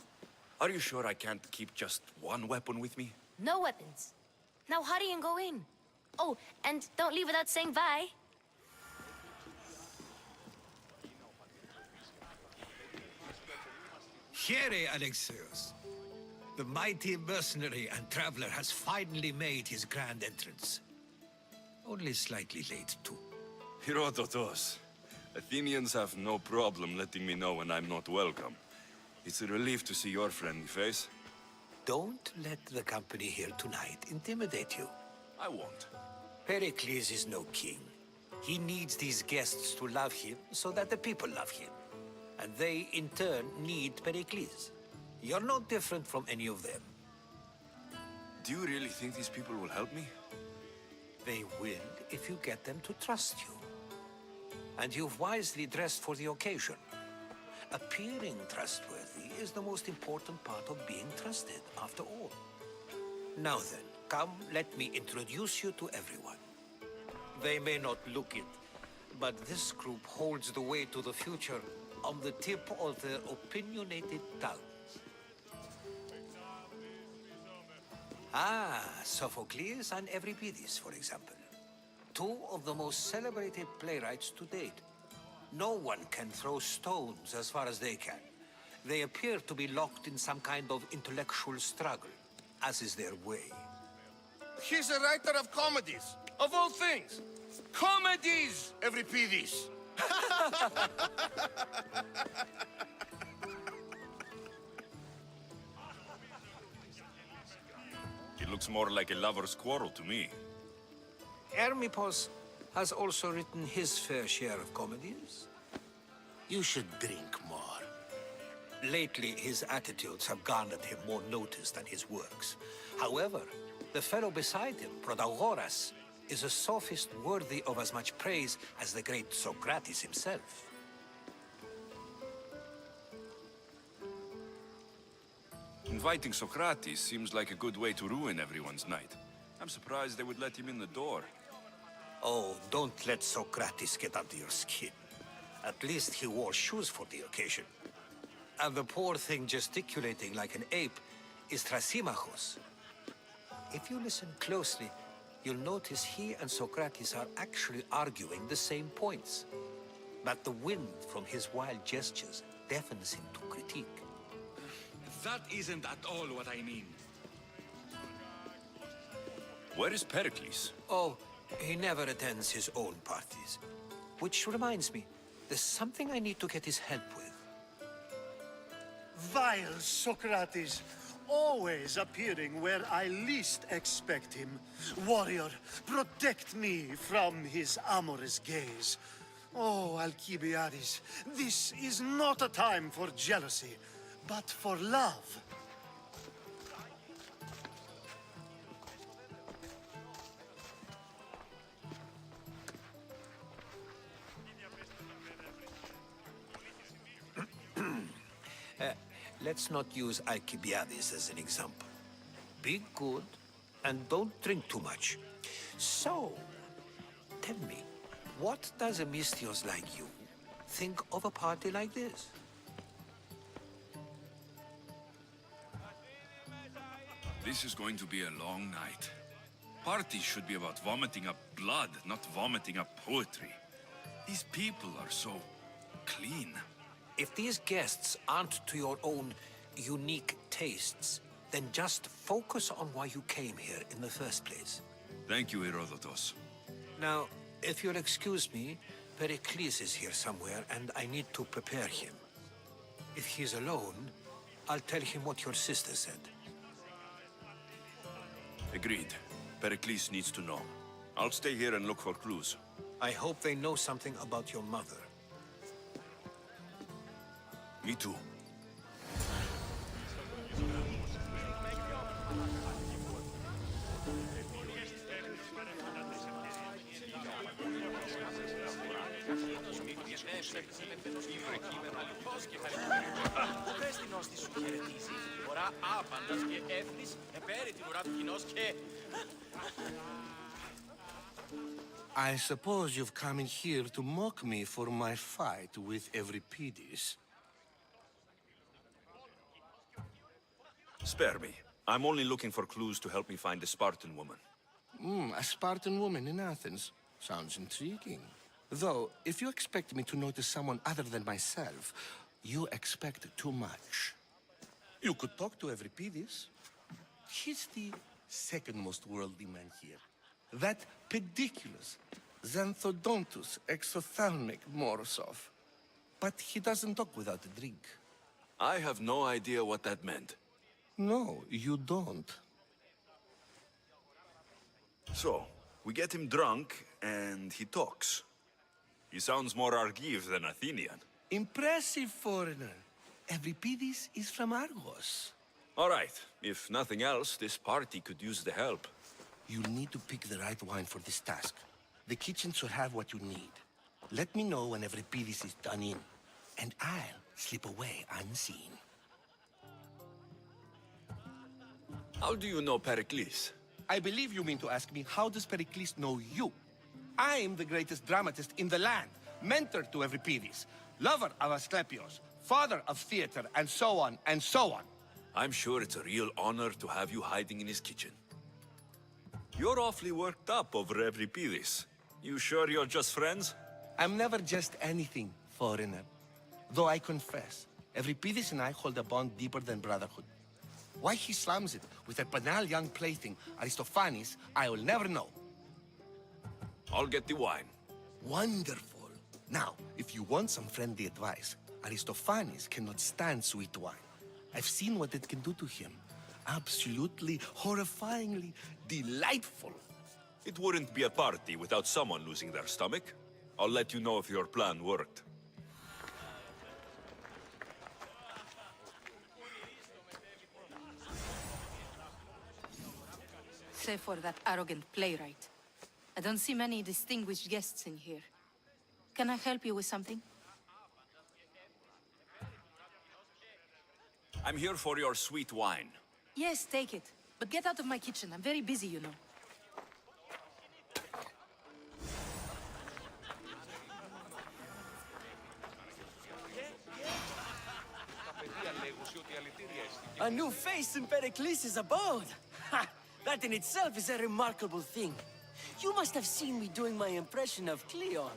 Are you sure I can't keep just one weapon with me? No weapons. Now hurry and go in. Oh, and don't leave without saying bye. Here, Alexios. The mighty mercenary and traveler has finally made his grand entrance. Only slightly late, too. Herodotos. Athenians have no problem letting me know when I'm not welcome. It's a relief to see your friendly face. Don't let the company here tonight intimidate you. I won't. Pericles is no king. He needs these guests to love him so that the people love him. And they, in turn, need Pericles. You're no different from any of them. Do you really think these people will help me? They will if you get them to trust you. And you've wisely dressed for the occasion. Appearing trustworthy is the most important part of being trusted, after all. Now then, come, let me introduce you to everyone. They may not look it, but this group holds the way to the future on the tip of their opinionated tongues. Ah, Sophocles and Euripides, for example. Two of the most celebrated playwrights to date. No one can throw stones as far as they can. They appear to be locked in some kind of intellectual struggle, as is their way. He's a writer of comedies, of all things. Comedies, Euripides. It looks more like a lover's quarrel to me. Hermippos has also written his fair share of comedies. You should drink more. Lately, his attitudes have garnered him more notice than his works. However, the fellow beside him, Protagoras, is a sophist worthy of as much praise as the great Socrates himself. Inviting Socrates seems like a good way to ruin everyone's night. I'm surprised they would let him in the door. Oh, don't let Socrates get under your skin. At least he wore shoes for the occasion. And the poor thing gesticulating like an ape is Thrasymachos. If you listen closely, you'll notice he and Socrates are actually arguing the same points. But the wind from his wild gestures deafens him to critique. That isn't at all what I mean. Where is Pericles? Oh, he never attends his own parties. Which reminds me, there's something I need to get his help with. Vile Socrates, always appearing where I least expect him. Warrior, protect me from his amorous gaze. Oh, Alcibiades, this is not a time for jealousy, but for love. Let's not use Alcibiades as an example. Be good, and don't drink too much. So, tell me, what does a Misthios like you think of a party like this? This is going to be a long night. Parties should be about vomiting up blood, not vomiting up poetry. These people are so clean. If these guests aren't to your own unique tastes, then just focus on why you came here in the first place. Thank you, Herodotos. Now, if you'll excuse me, Pericles is here somewhere, and I need to prepare him. If he's alone, I'll tell him what your sister said. Agreed. Pericles needs to know. I'll stay here and look for clues. I hope they know something about your mother. Me too. Πες την ώστη σου χαιρετήσει. Φορά άπαντας και εύθυνης, επέρει την ουρά του κοινός και... I suppose you've come in here to mock me for my fight with Euripides. Spare me. I'm only looking for clues to help me find a Spartan woman. A Spartan woman in Athens. Sounds intriguing. Though, if you expect me to notice someone other than myself, you expect too much. You could talk to Euripides. He's the second most worldly man here. That pediculous, xanthodontus, exothalmic Morosov. But he doesn't talk without a drink. I have no idea what that meant. No, you don't. So, we get him drunk, and he talks. He sounds more Argive than Athenian. Impressive, foreigner. Euripides is from Argos. All right. If nothing else, this party could use the help. You'll need to pick the right wine for this task. The kitchen should have what you need. Let me know when Euripides is done in, and I'll slip away unseen. How do you know Pericles? I believe you mean to ask me, how does Pericles know you? I'm the greatest dramatist in the land, mentor to Euripides, lover of Asclepios, father of theater, and so on, and so on. I'm sure it's a real honor to have you hiding in his kitchen. You're awfully worked up over Euripides. You sure you're just friends? I'm never just anything, foreigner. Though I confess, Euripides and I hold a bond deeper than brotherhood. Why he slams it with a banal young plaything, Aristophanes, I will never know. I'll get the wine. Wonderful. Now, if you want some friendly advice, Aristophanes cannot stand sweet wine. I've seen what it can do to him. Absolutely, horrifyingly delightful. It wouldn't be a party without someone losing their stomach. I'll let you know if your plan worked. Save for that arrogant playwright. I don't see many distinguished guests in here. Can I help you with something? I'm here for your sweet wine. Yes, take it. But get out of my kitchen. I'm very busy, you know. A new face in Pericles' abode! Ha! That in itself is a remarkable thing. You must have seen me doing my impression of Cleon.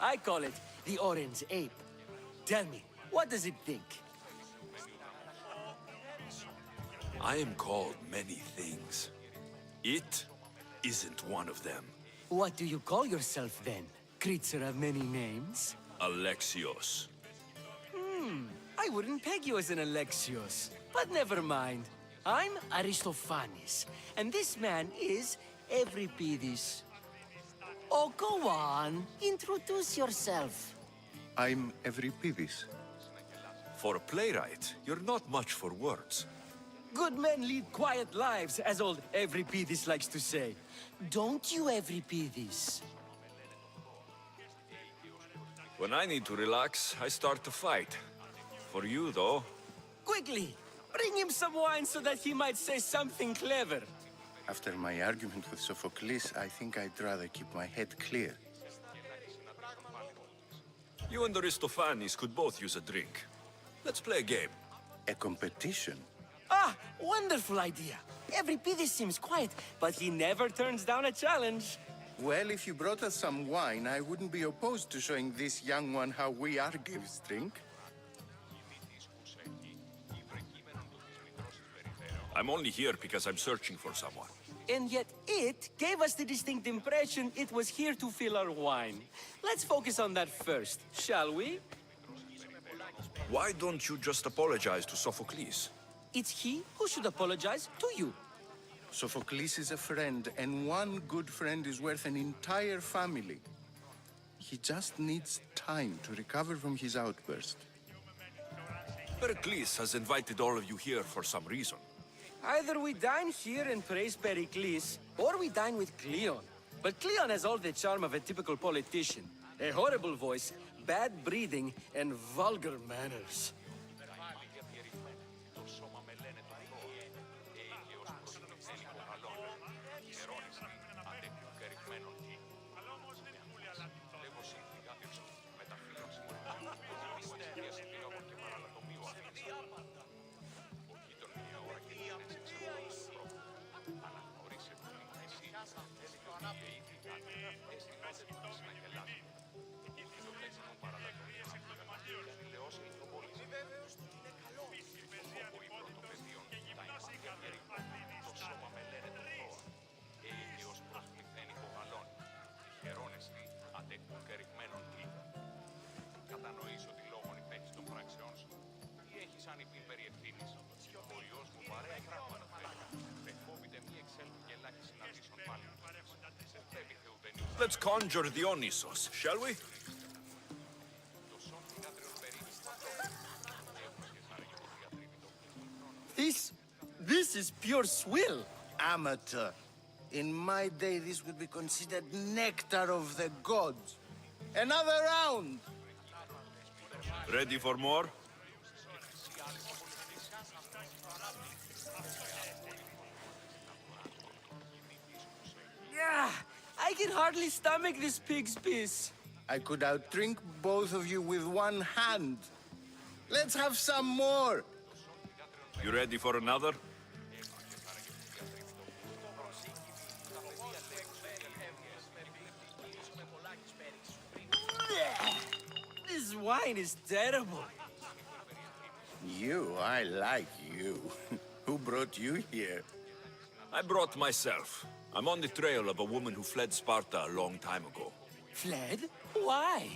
I call it the Orange Ape. Tell me, what does it think? I am called many things. It isn't one of them. What do you call yourself then? Creature of many names? Alexios. I wouldn't peg you as an Alexios. But never mind. I'm Aristophanes, and this man is Euripides. Oh, go on. Introduce yourself. I'm Euripides. For a playwright, you're not much for words. Good men lead quiet lives, as old Euripides likes to say. Don't you, Euripides? When I need to relax, I start to fight. For you, though... Quickly! Bring him some wine so that he might say something clever. After my argument with Sophocles, I think I'd rather keep my head clear. You and Aristophanes could both use a drink. Let's play a game. A competition? Ah, wonderful idea. Euripides seems quiet, but he never turns down a challenge. Well, if you brought us some wine, I wouldn't be opposed to showing this young one how we Argives drink. I'm only here because I'm searching for someone. And yet it gave us the distinct impression it was here to fill our wine. Let's focus on that first, shall we? Why don't you just apologize to Sophocles? It's he who should apologize to you. Sophocles is a friend, and one good friend is worth an entire family. He just needs time to recover from his outburst. Pericles has invited all of you here for some reason. Either we dine here and praise Pericles, or we dine with Cleon. But Cleon has all the charm of a typical politician. A horrible voice, bad breeding, and vulgar manners. Let's conjure Dionysos, shall we? This is pure swill. Amateur. In my day, this would be considered nectar of the gods. Another round! Ready for more? Yeah, I can hardly stomach this pig's piss. I could outdrink both of you with one hand. Let's have some more! You ready for another? This wine is terrible. I like you. Who brought you here? I brought myself. I'm on the trail of a woman who fled Sparta a long time ago. Fled? Why?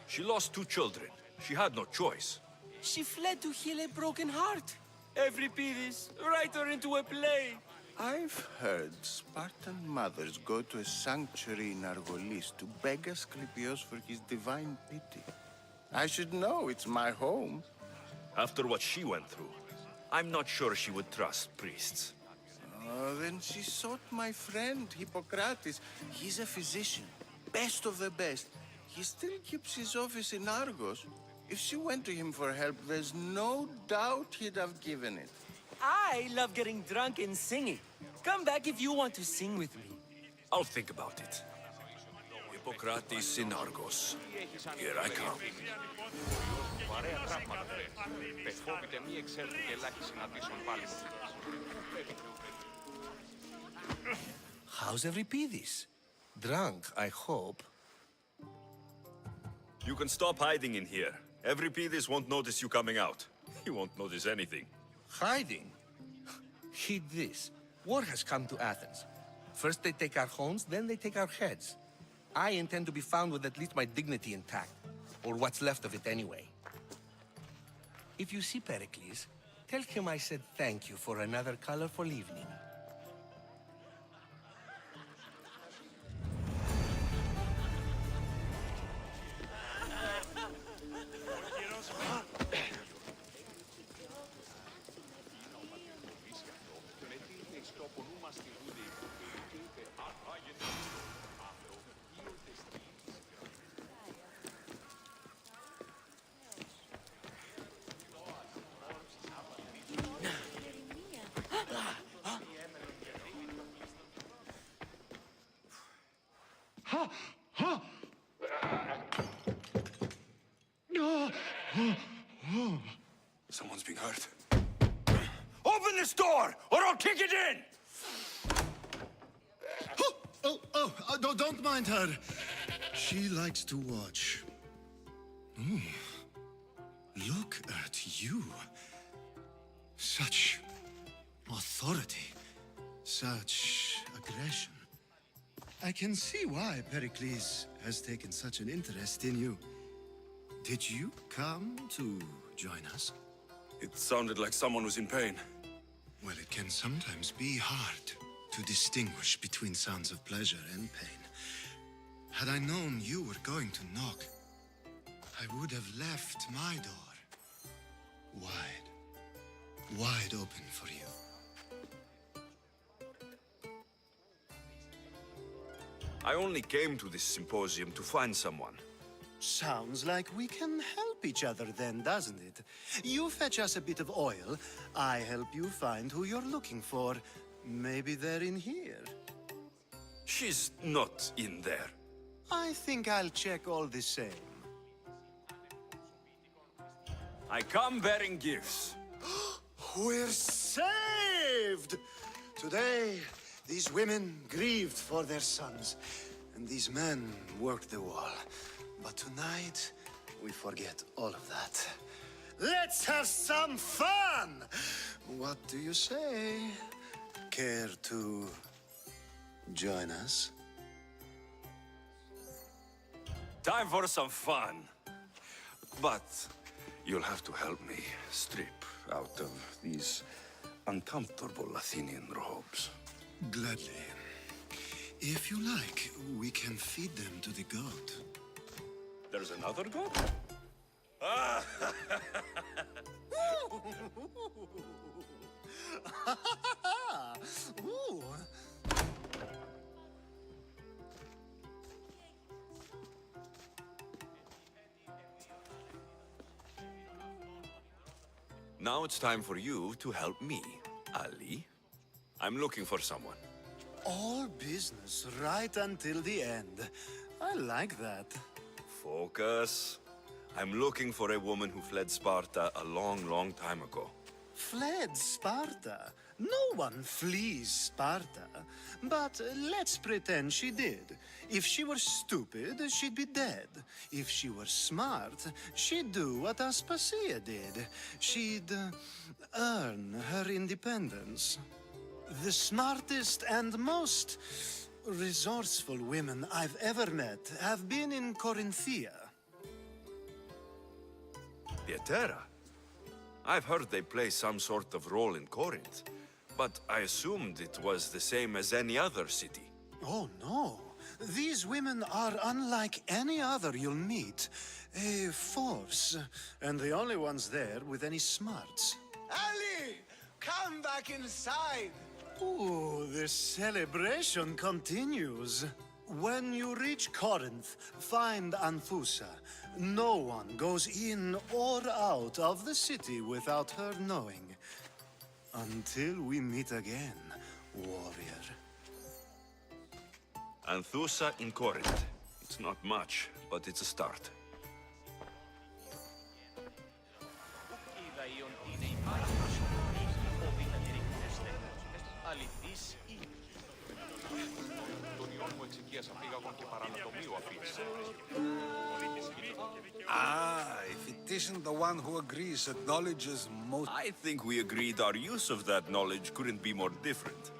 She lost 2 children. She had no choice. She fled to heal a broken heart. Euripides, write her into a play. I've heard Spartan mothers go to a sanctuary in Argolis to beg Asclepios for his divine pity. I should know, it's my home. After what she went through, I'm not sure she would trust priests. Then she sought my friend, Hippocrates. He's a physician, best of the best. He still keeps his office in Argos. If she went to him for help, there's no doubt he'd have given it. I love getting drunk and singing. Come back if you want to sing with me. I'll think about it. Hippocrates in Argos. Here I come. How's Euripides? Drunk, I hope. You can stop hiding in here. Euripides won't notice you coming out. He won't notice anything. Hiding? Heed this. War has come to Athens. First they take our homes, then they take our heads. I intend to be found with at least my dignity intact. Or what's left of it anyway. If you see Pericles, tell him I said thank you for another colorful evening. Someone's being hurt. Open this door, or I'll kick it in! Don't mind her. She likes to watch. Look at you. Such authority. Such a aggression. I can see why Pericles has taken such an interest in you. Did you come to join us? It sounded like someone was in pain. Well, it can sometimes be hard to distinguish between sounds of pleasure and pain. Had I known you were going to knock, I would have left my door wide open for you. I only came to this symposium to find someone. Sounds like we can help each other then, doesn't it? You fetch us a bit of oil, I help you find who you're looking for. Maybe they're in here. She's not in there. I think I'll check all the same. I come bearing gifts. We're saved! Today, these women grieved for their sons, and these men worked the wall. But tonight, we forget all of that. Let's have some fun! What do you say? Care to join us? Time for some fun. But you'll have to help me strip out of these uncomfortable Athenian robes. Gladly. If you like, we can feed them to the god. There's another god? Ooh. Now it's time for you to help me, Ali. I'm looking for someone. All business right until the end. I like that. Focus. I'm looking for a woman who fled Sparta a long, long time ago. Fled Sparta? No one flees Sparta. But let's pretend she did. If she were stupid, she'd be dead. If she were smart, she'd do what Aspasia did. She'd earn her independence. The smartest and most resourceful women I've ever met have been in Corinthia. The Etera? I've heard they play some sort of role in Corinth, but I assumed it was the same as any other city. Oh, no. These women are unlike any other you'll meet. A force, and the only ones there with any smarts. Ali! Come back inside! Ooh, the celebration continues. When you reach Corinth, find Anthusa. No one goes in or out of the city without her knowing. Until we meet again, warrior. Anthusa in Corinth. It's not much, but it's a start. Ah, if it isn't the one who agrees that knowledge is most... I think we agreed our use of that knowledge couldn't be more different.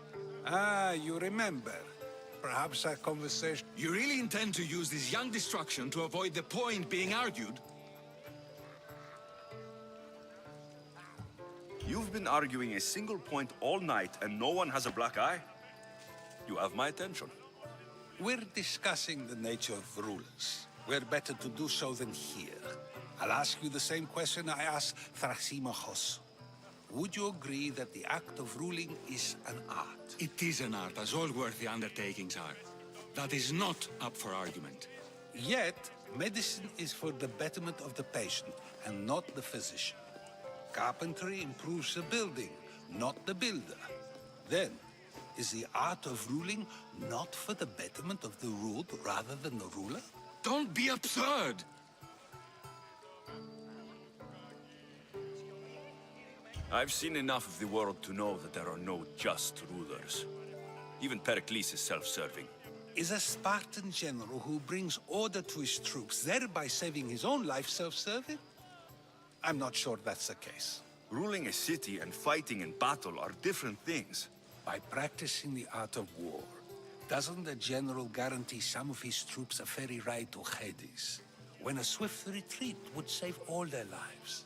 Ah, you remember. Perhaps our conversation... You really intend to use this young destruction to avoid the point being argued? You've been arguing a single point all night and no one has a black eye? You have my attention. We're discussing the nature of rulers. Where better to do so than here? I'll ask you the same question I asked Thrasymachos. Would you agree that the act of ruling is an art? It is an art, as all worthy undertakings are. That is not up for argument. Yet, medicine is for the betterment of the patient, and not the physician. Carpentry improves the building, not the builder. Then, is the art of ruling not for the betterment of the ruled rather than the ruler? Don't be absurd! I've seen enough of the world to know that there are no just rulers. Even Pericles is self-serving. Is a Spartan general who brings order to his troops, thereby saving his own life, self-serving? I'm not sure that's the case. Ruling a city and fighting in battle are different things. By practicing the art of war, Doesn't the general guarantee some of his troops a ferry ride to Hades, when a swift retreat would save all their lives?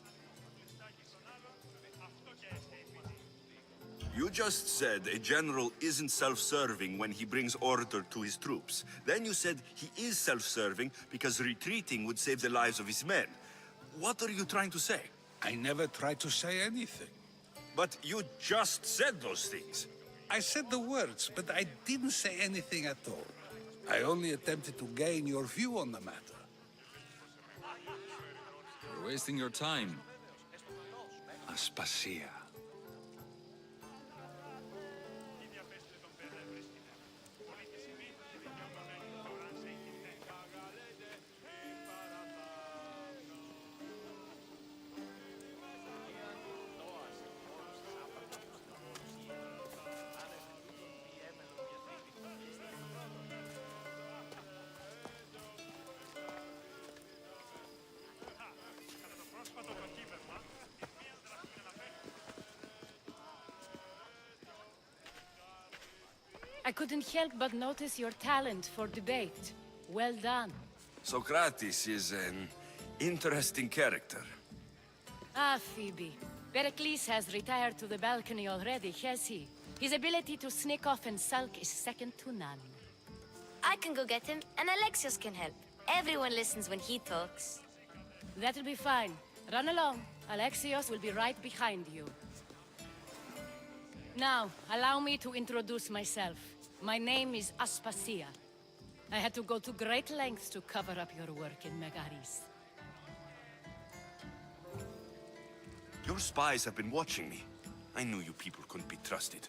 You just said a general isn't self-serving when he brings order to his troops. Then you said he is self-serving because retreating would save the lives of his men. What are you trying to say? I never tried to say anything. But you just said those things. I said the words, but I didn't say anything at all. I only attempted to gain your view on the matter. You're wasting your time. Aspasia. I couldn't help but notice your talent for debate. Well done. Socrates is an interesting character. Ah, Phoebe. Pericles has retired to the balcony already, has he? His ability to sneak off and sulk is second to none. I can go get him, and Alexios can help. Everyone listens when he talks. That'll be fine. Run along. Alexios will be right behind you. Now, allow me to introduce myself. My name is Aspasia. I had to go to great lengths to cover up your work in Megaris. Your spies have been watching me. I knew you people couldn't be trusted.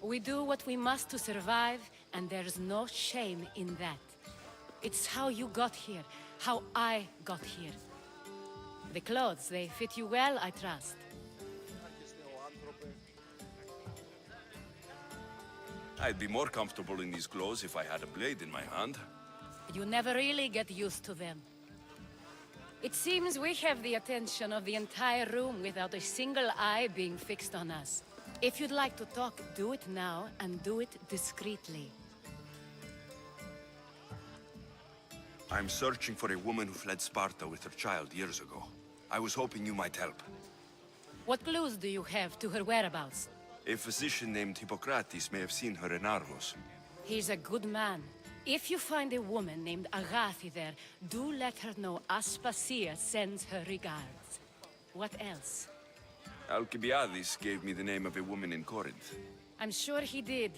We do what we must to survive, and there's no shame in that. It's how you got here, how I got here. The clothes, they fit you well, I trust. I'd be more comfortable in these clothes if I had a blade in my hand. You never really get used to them. It seems we have the attention of the entire room without a single eye being fixed on us. If you'd like to talk, do it now, and do it discreetly. I'm searching for a woman who fled Sparta with her child years ago. I was hoping you might help. What clues do you have to her whereabouts? A physician named Hippocrates may have seen her in Argos. He's a good man. If you find a woman named Agathi there, do let her know Aspasia sends her regards. What else? Alcibiades gave me the name of a woman in Corinth. I'm sure he did.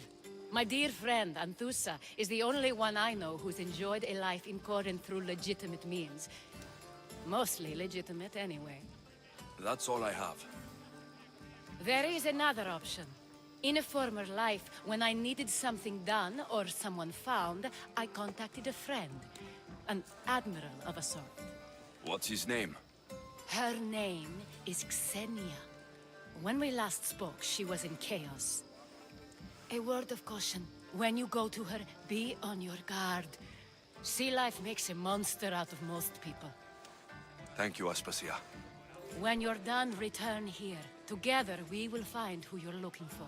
My dear friend, Anthusa, is the only one I know who's enjoyed a life in Corinth through legitimate means. Mostly legitimate, anyway. That's all I have. There is another option. In a former life, when I needed something done or someone found, I contacted a friend. An admiral of a sort. What's his name? Her name is Xenia. When we last spoke, she was in chaos. A word of caution. When you go to her, be on your guard. Sea life makes a monster out of most people. Thank you, Aspasia. When you're done, return here. Together, we will find who you're looking for.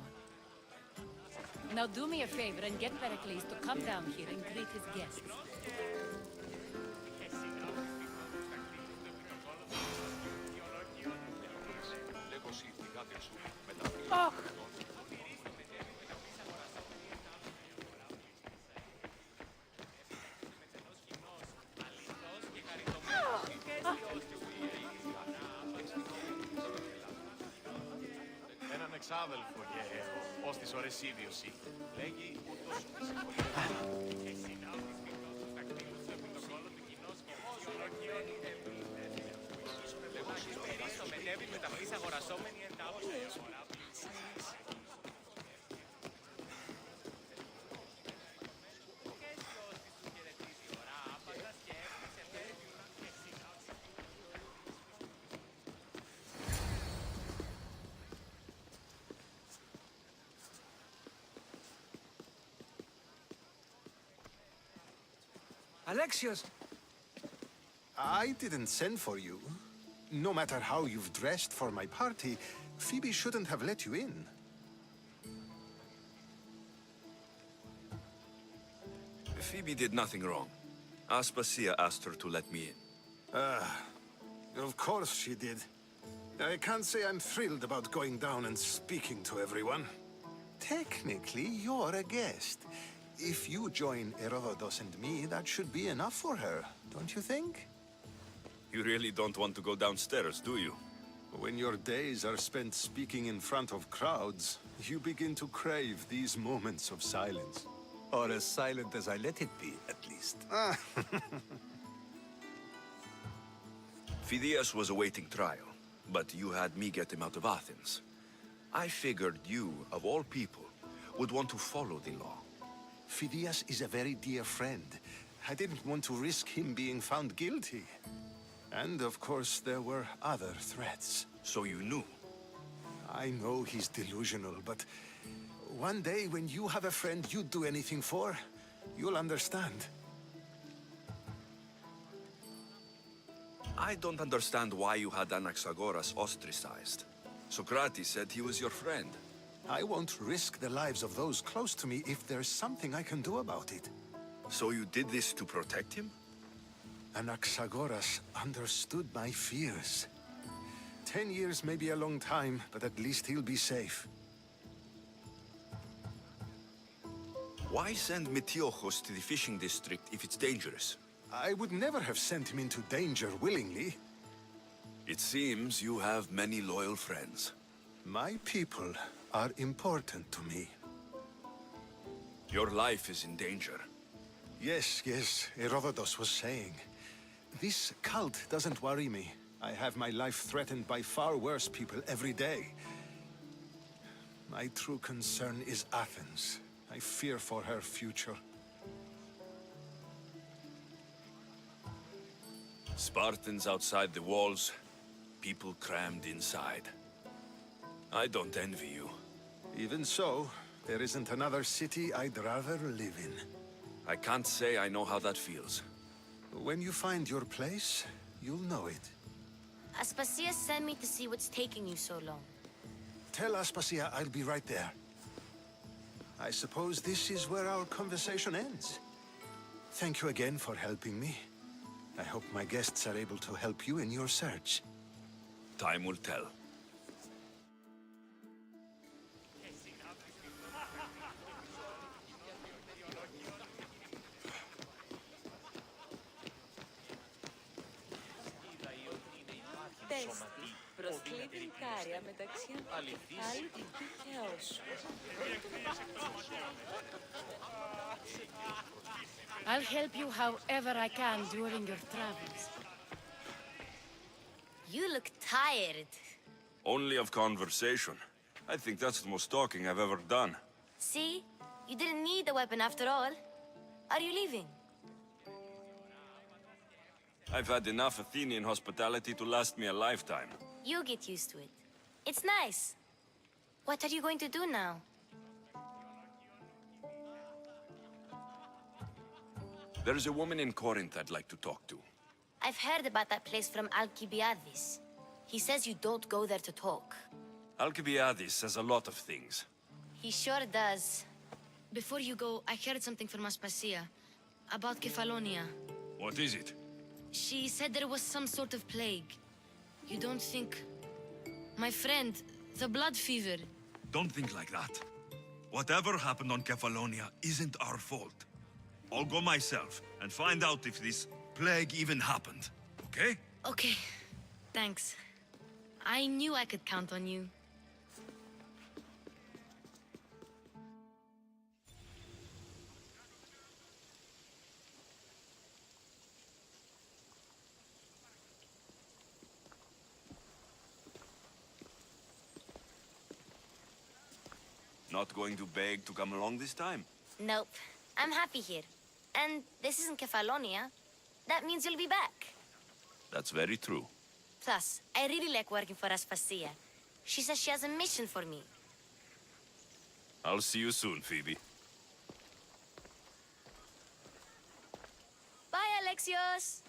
Now do me a favor and get Pericles to come down here and greet his guests. Oh. Έναν εξάδελφο και έχω, ως της ώρες ίδιωση. Λέγει ούτως μετέβει με ταυτής αγορασόμενη εντάποσα η αγορά. Alexios! I didn't send for you. No matter how you've dressed for my party, Phoebe shouldn't have let you in. Phoebe did nothing wrong. Aspasia asked her to let me in. Of course she did. I can't say I'm thrilled about going down and speaking to everyone. Technically, you're a guest. If you join Herodotus and me, that should be enough for her, don't you think? You really don't want to go downstairs, do you? When your days are spent speaking in front of crowds, you begin to crave these moments of silence. Or as silent as I let it be, at least. Phidias was awaiting trial, but you had me get him out of Athens. I figured you, of all people, would want to follow the law. Phidias is a very dear friend. I didn't want to risk him being found guilty. And of course, there were other threats. So you knew? I know he's delusional, but one day when you have a friend you'd do anything for, you'll understand. I don't understand why you had Anaxagoras ostracized. Socrates said he was your friend. I won't risk the lives of those close to me if there's something I can do about it. So you did this to protect him? Anaxagoras understood my fears. 10 years may be a long time, but at least he'll be safe. Why send Metiochos to the fishing district if it's dangerous? I would never have sent him into danger willingly. It seems you have many loyal friends. My people are important to me. Your life is in danger. Yes, Herodotus was saying. This cult doesn't worry me. I have my life threatened by far worse people every day. My true concern is Athens. I fear for her future. Spartans outside the walls, people crammed inside. I don't envy you. Even so, there isn't another city I'd rather live in. I can't say I know how that feels. When you find your place, you'll know it. Aspasia sent me to see what's taking you so long. Tell Aspasia I'll be right there. I suppose this is where our conversation ends. Thank you again for helping me. I hope my guests are able to help you in your search. Time will tell. Προσκλήτην κάρια μεταξύ άλλου και όσου. I'll help you however I can during your travels. You look tired. Only of conversation. I think that's the most talking I've ever done. See? You didn't need the weapon after all. Are you leaving? I've had enough Athenian hospitality to last me a lifetime. You get used to it. It's nice. What are you going to do now? There's a woman in Corinth I'd like to talk to. I've heard about that place from Alcibiades. He says you don't go there to talk. Alcibiades says a lot of things. He sure does. Before you go, I heard something from Aspasia about Kefalonia. What is it? She said there was some sort of plague. You don't think... My friend, the blood fever. Don't think like that. Whatever happened on Kefalonia isn't our fault. I'll go myself and find out if this plague even happened, okay? Okay, thanks. I knew I could count on you. Not going to beg to come along this time? Nope. I'm happy here. And this isn't Kefalonia. That means you'll be back. That's very true. Plus, I really like working for Aspasia. She says she has a mission for me. I'll see you soon, Phoebe. Bye, Alexios!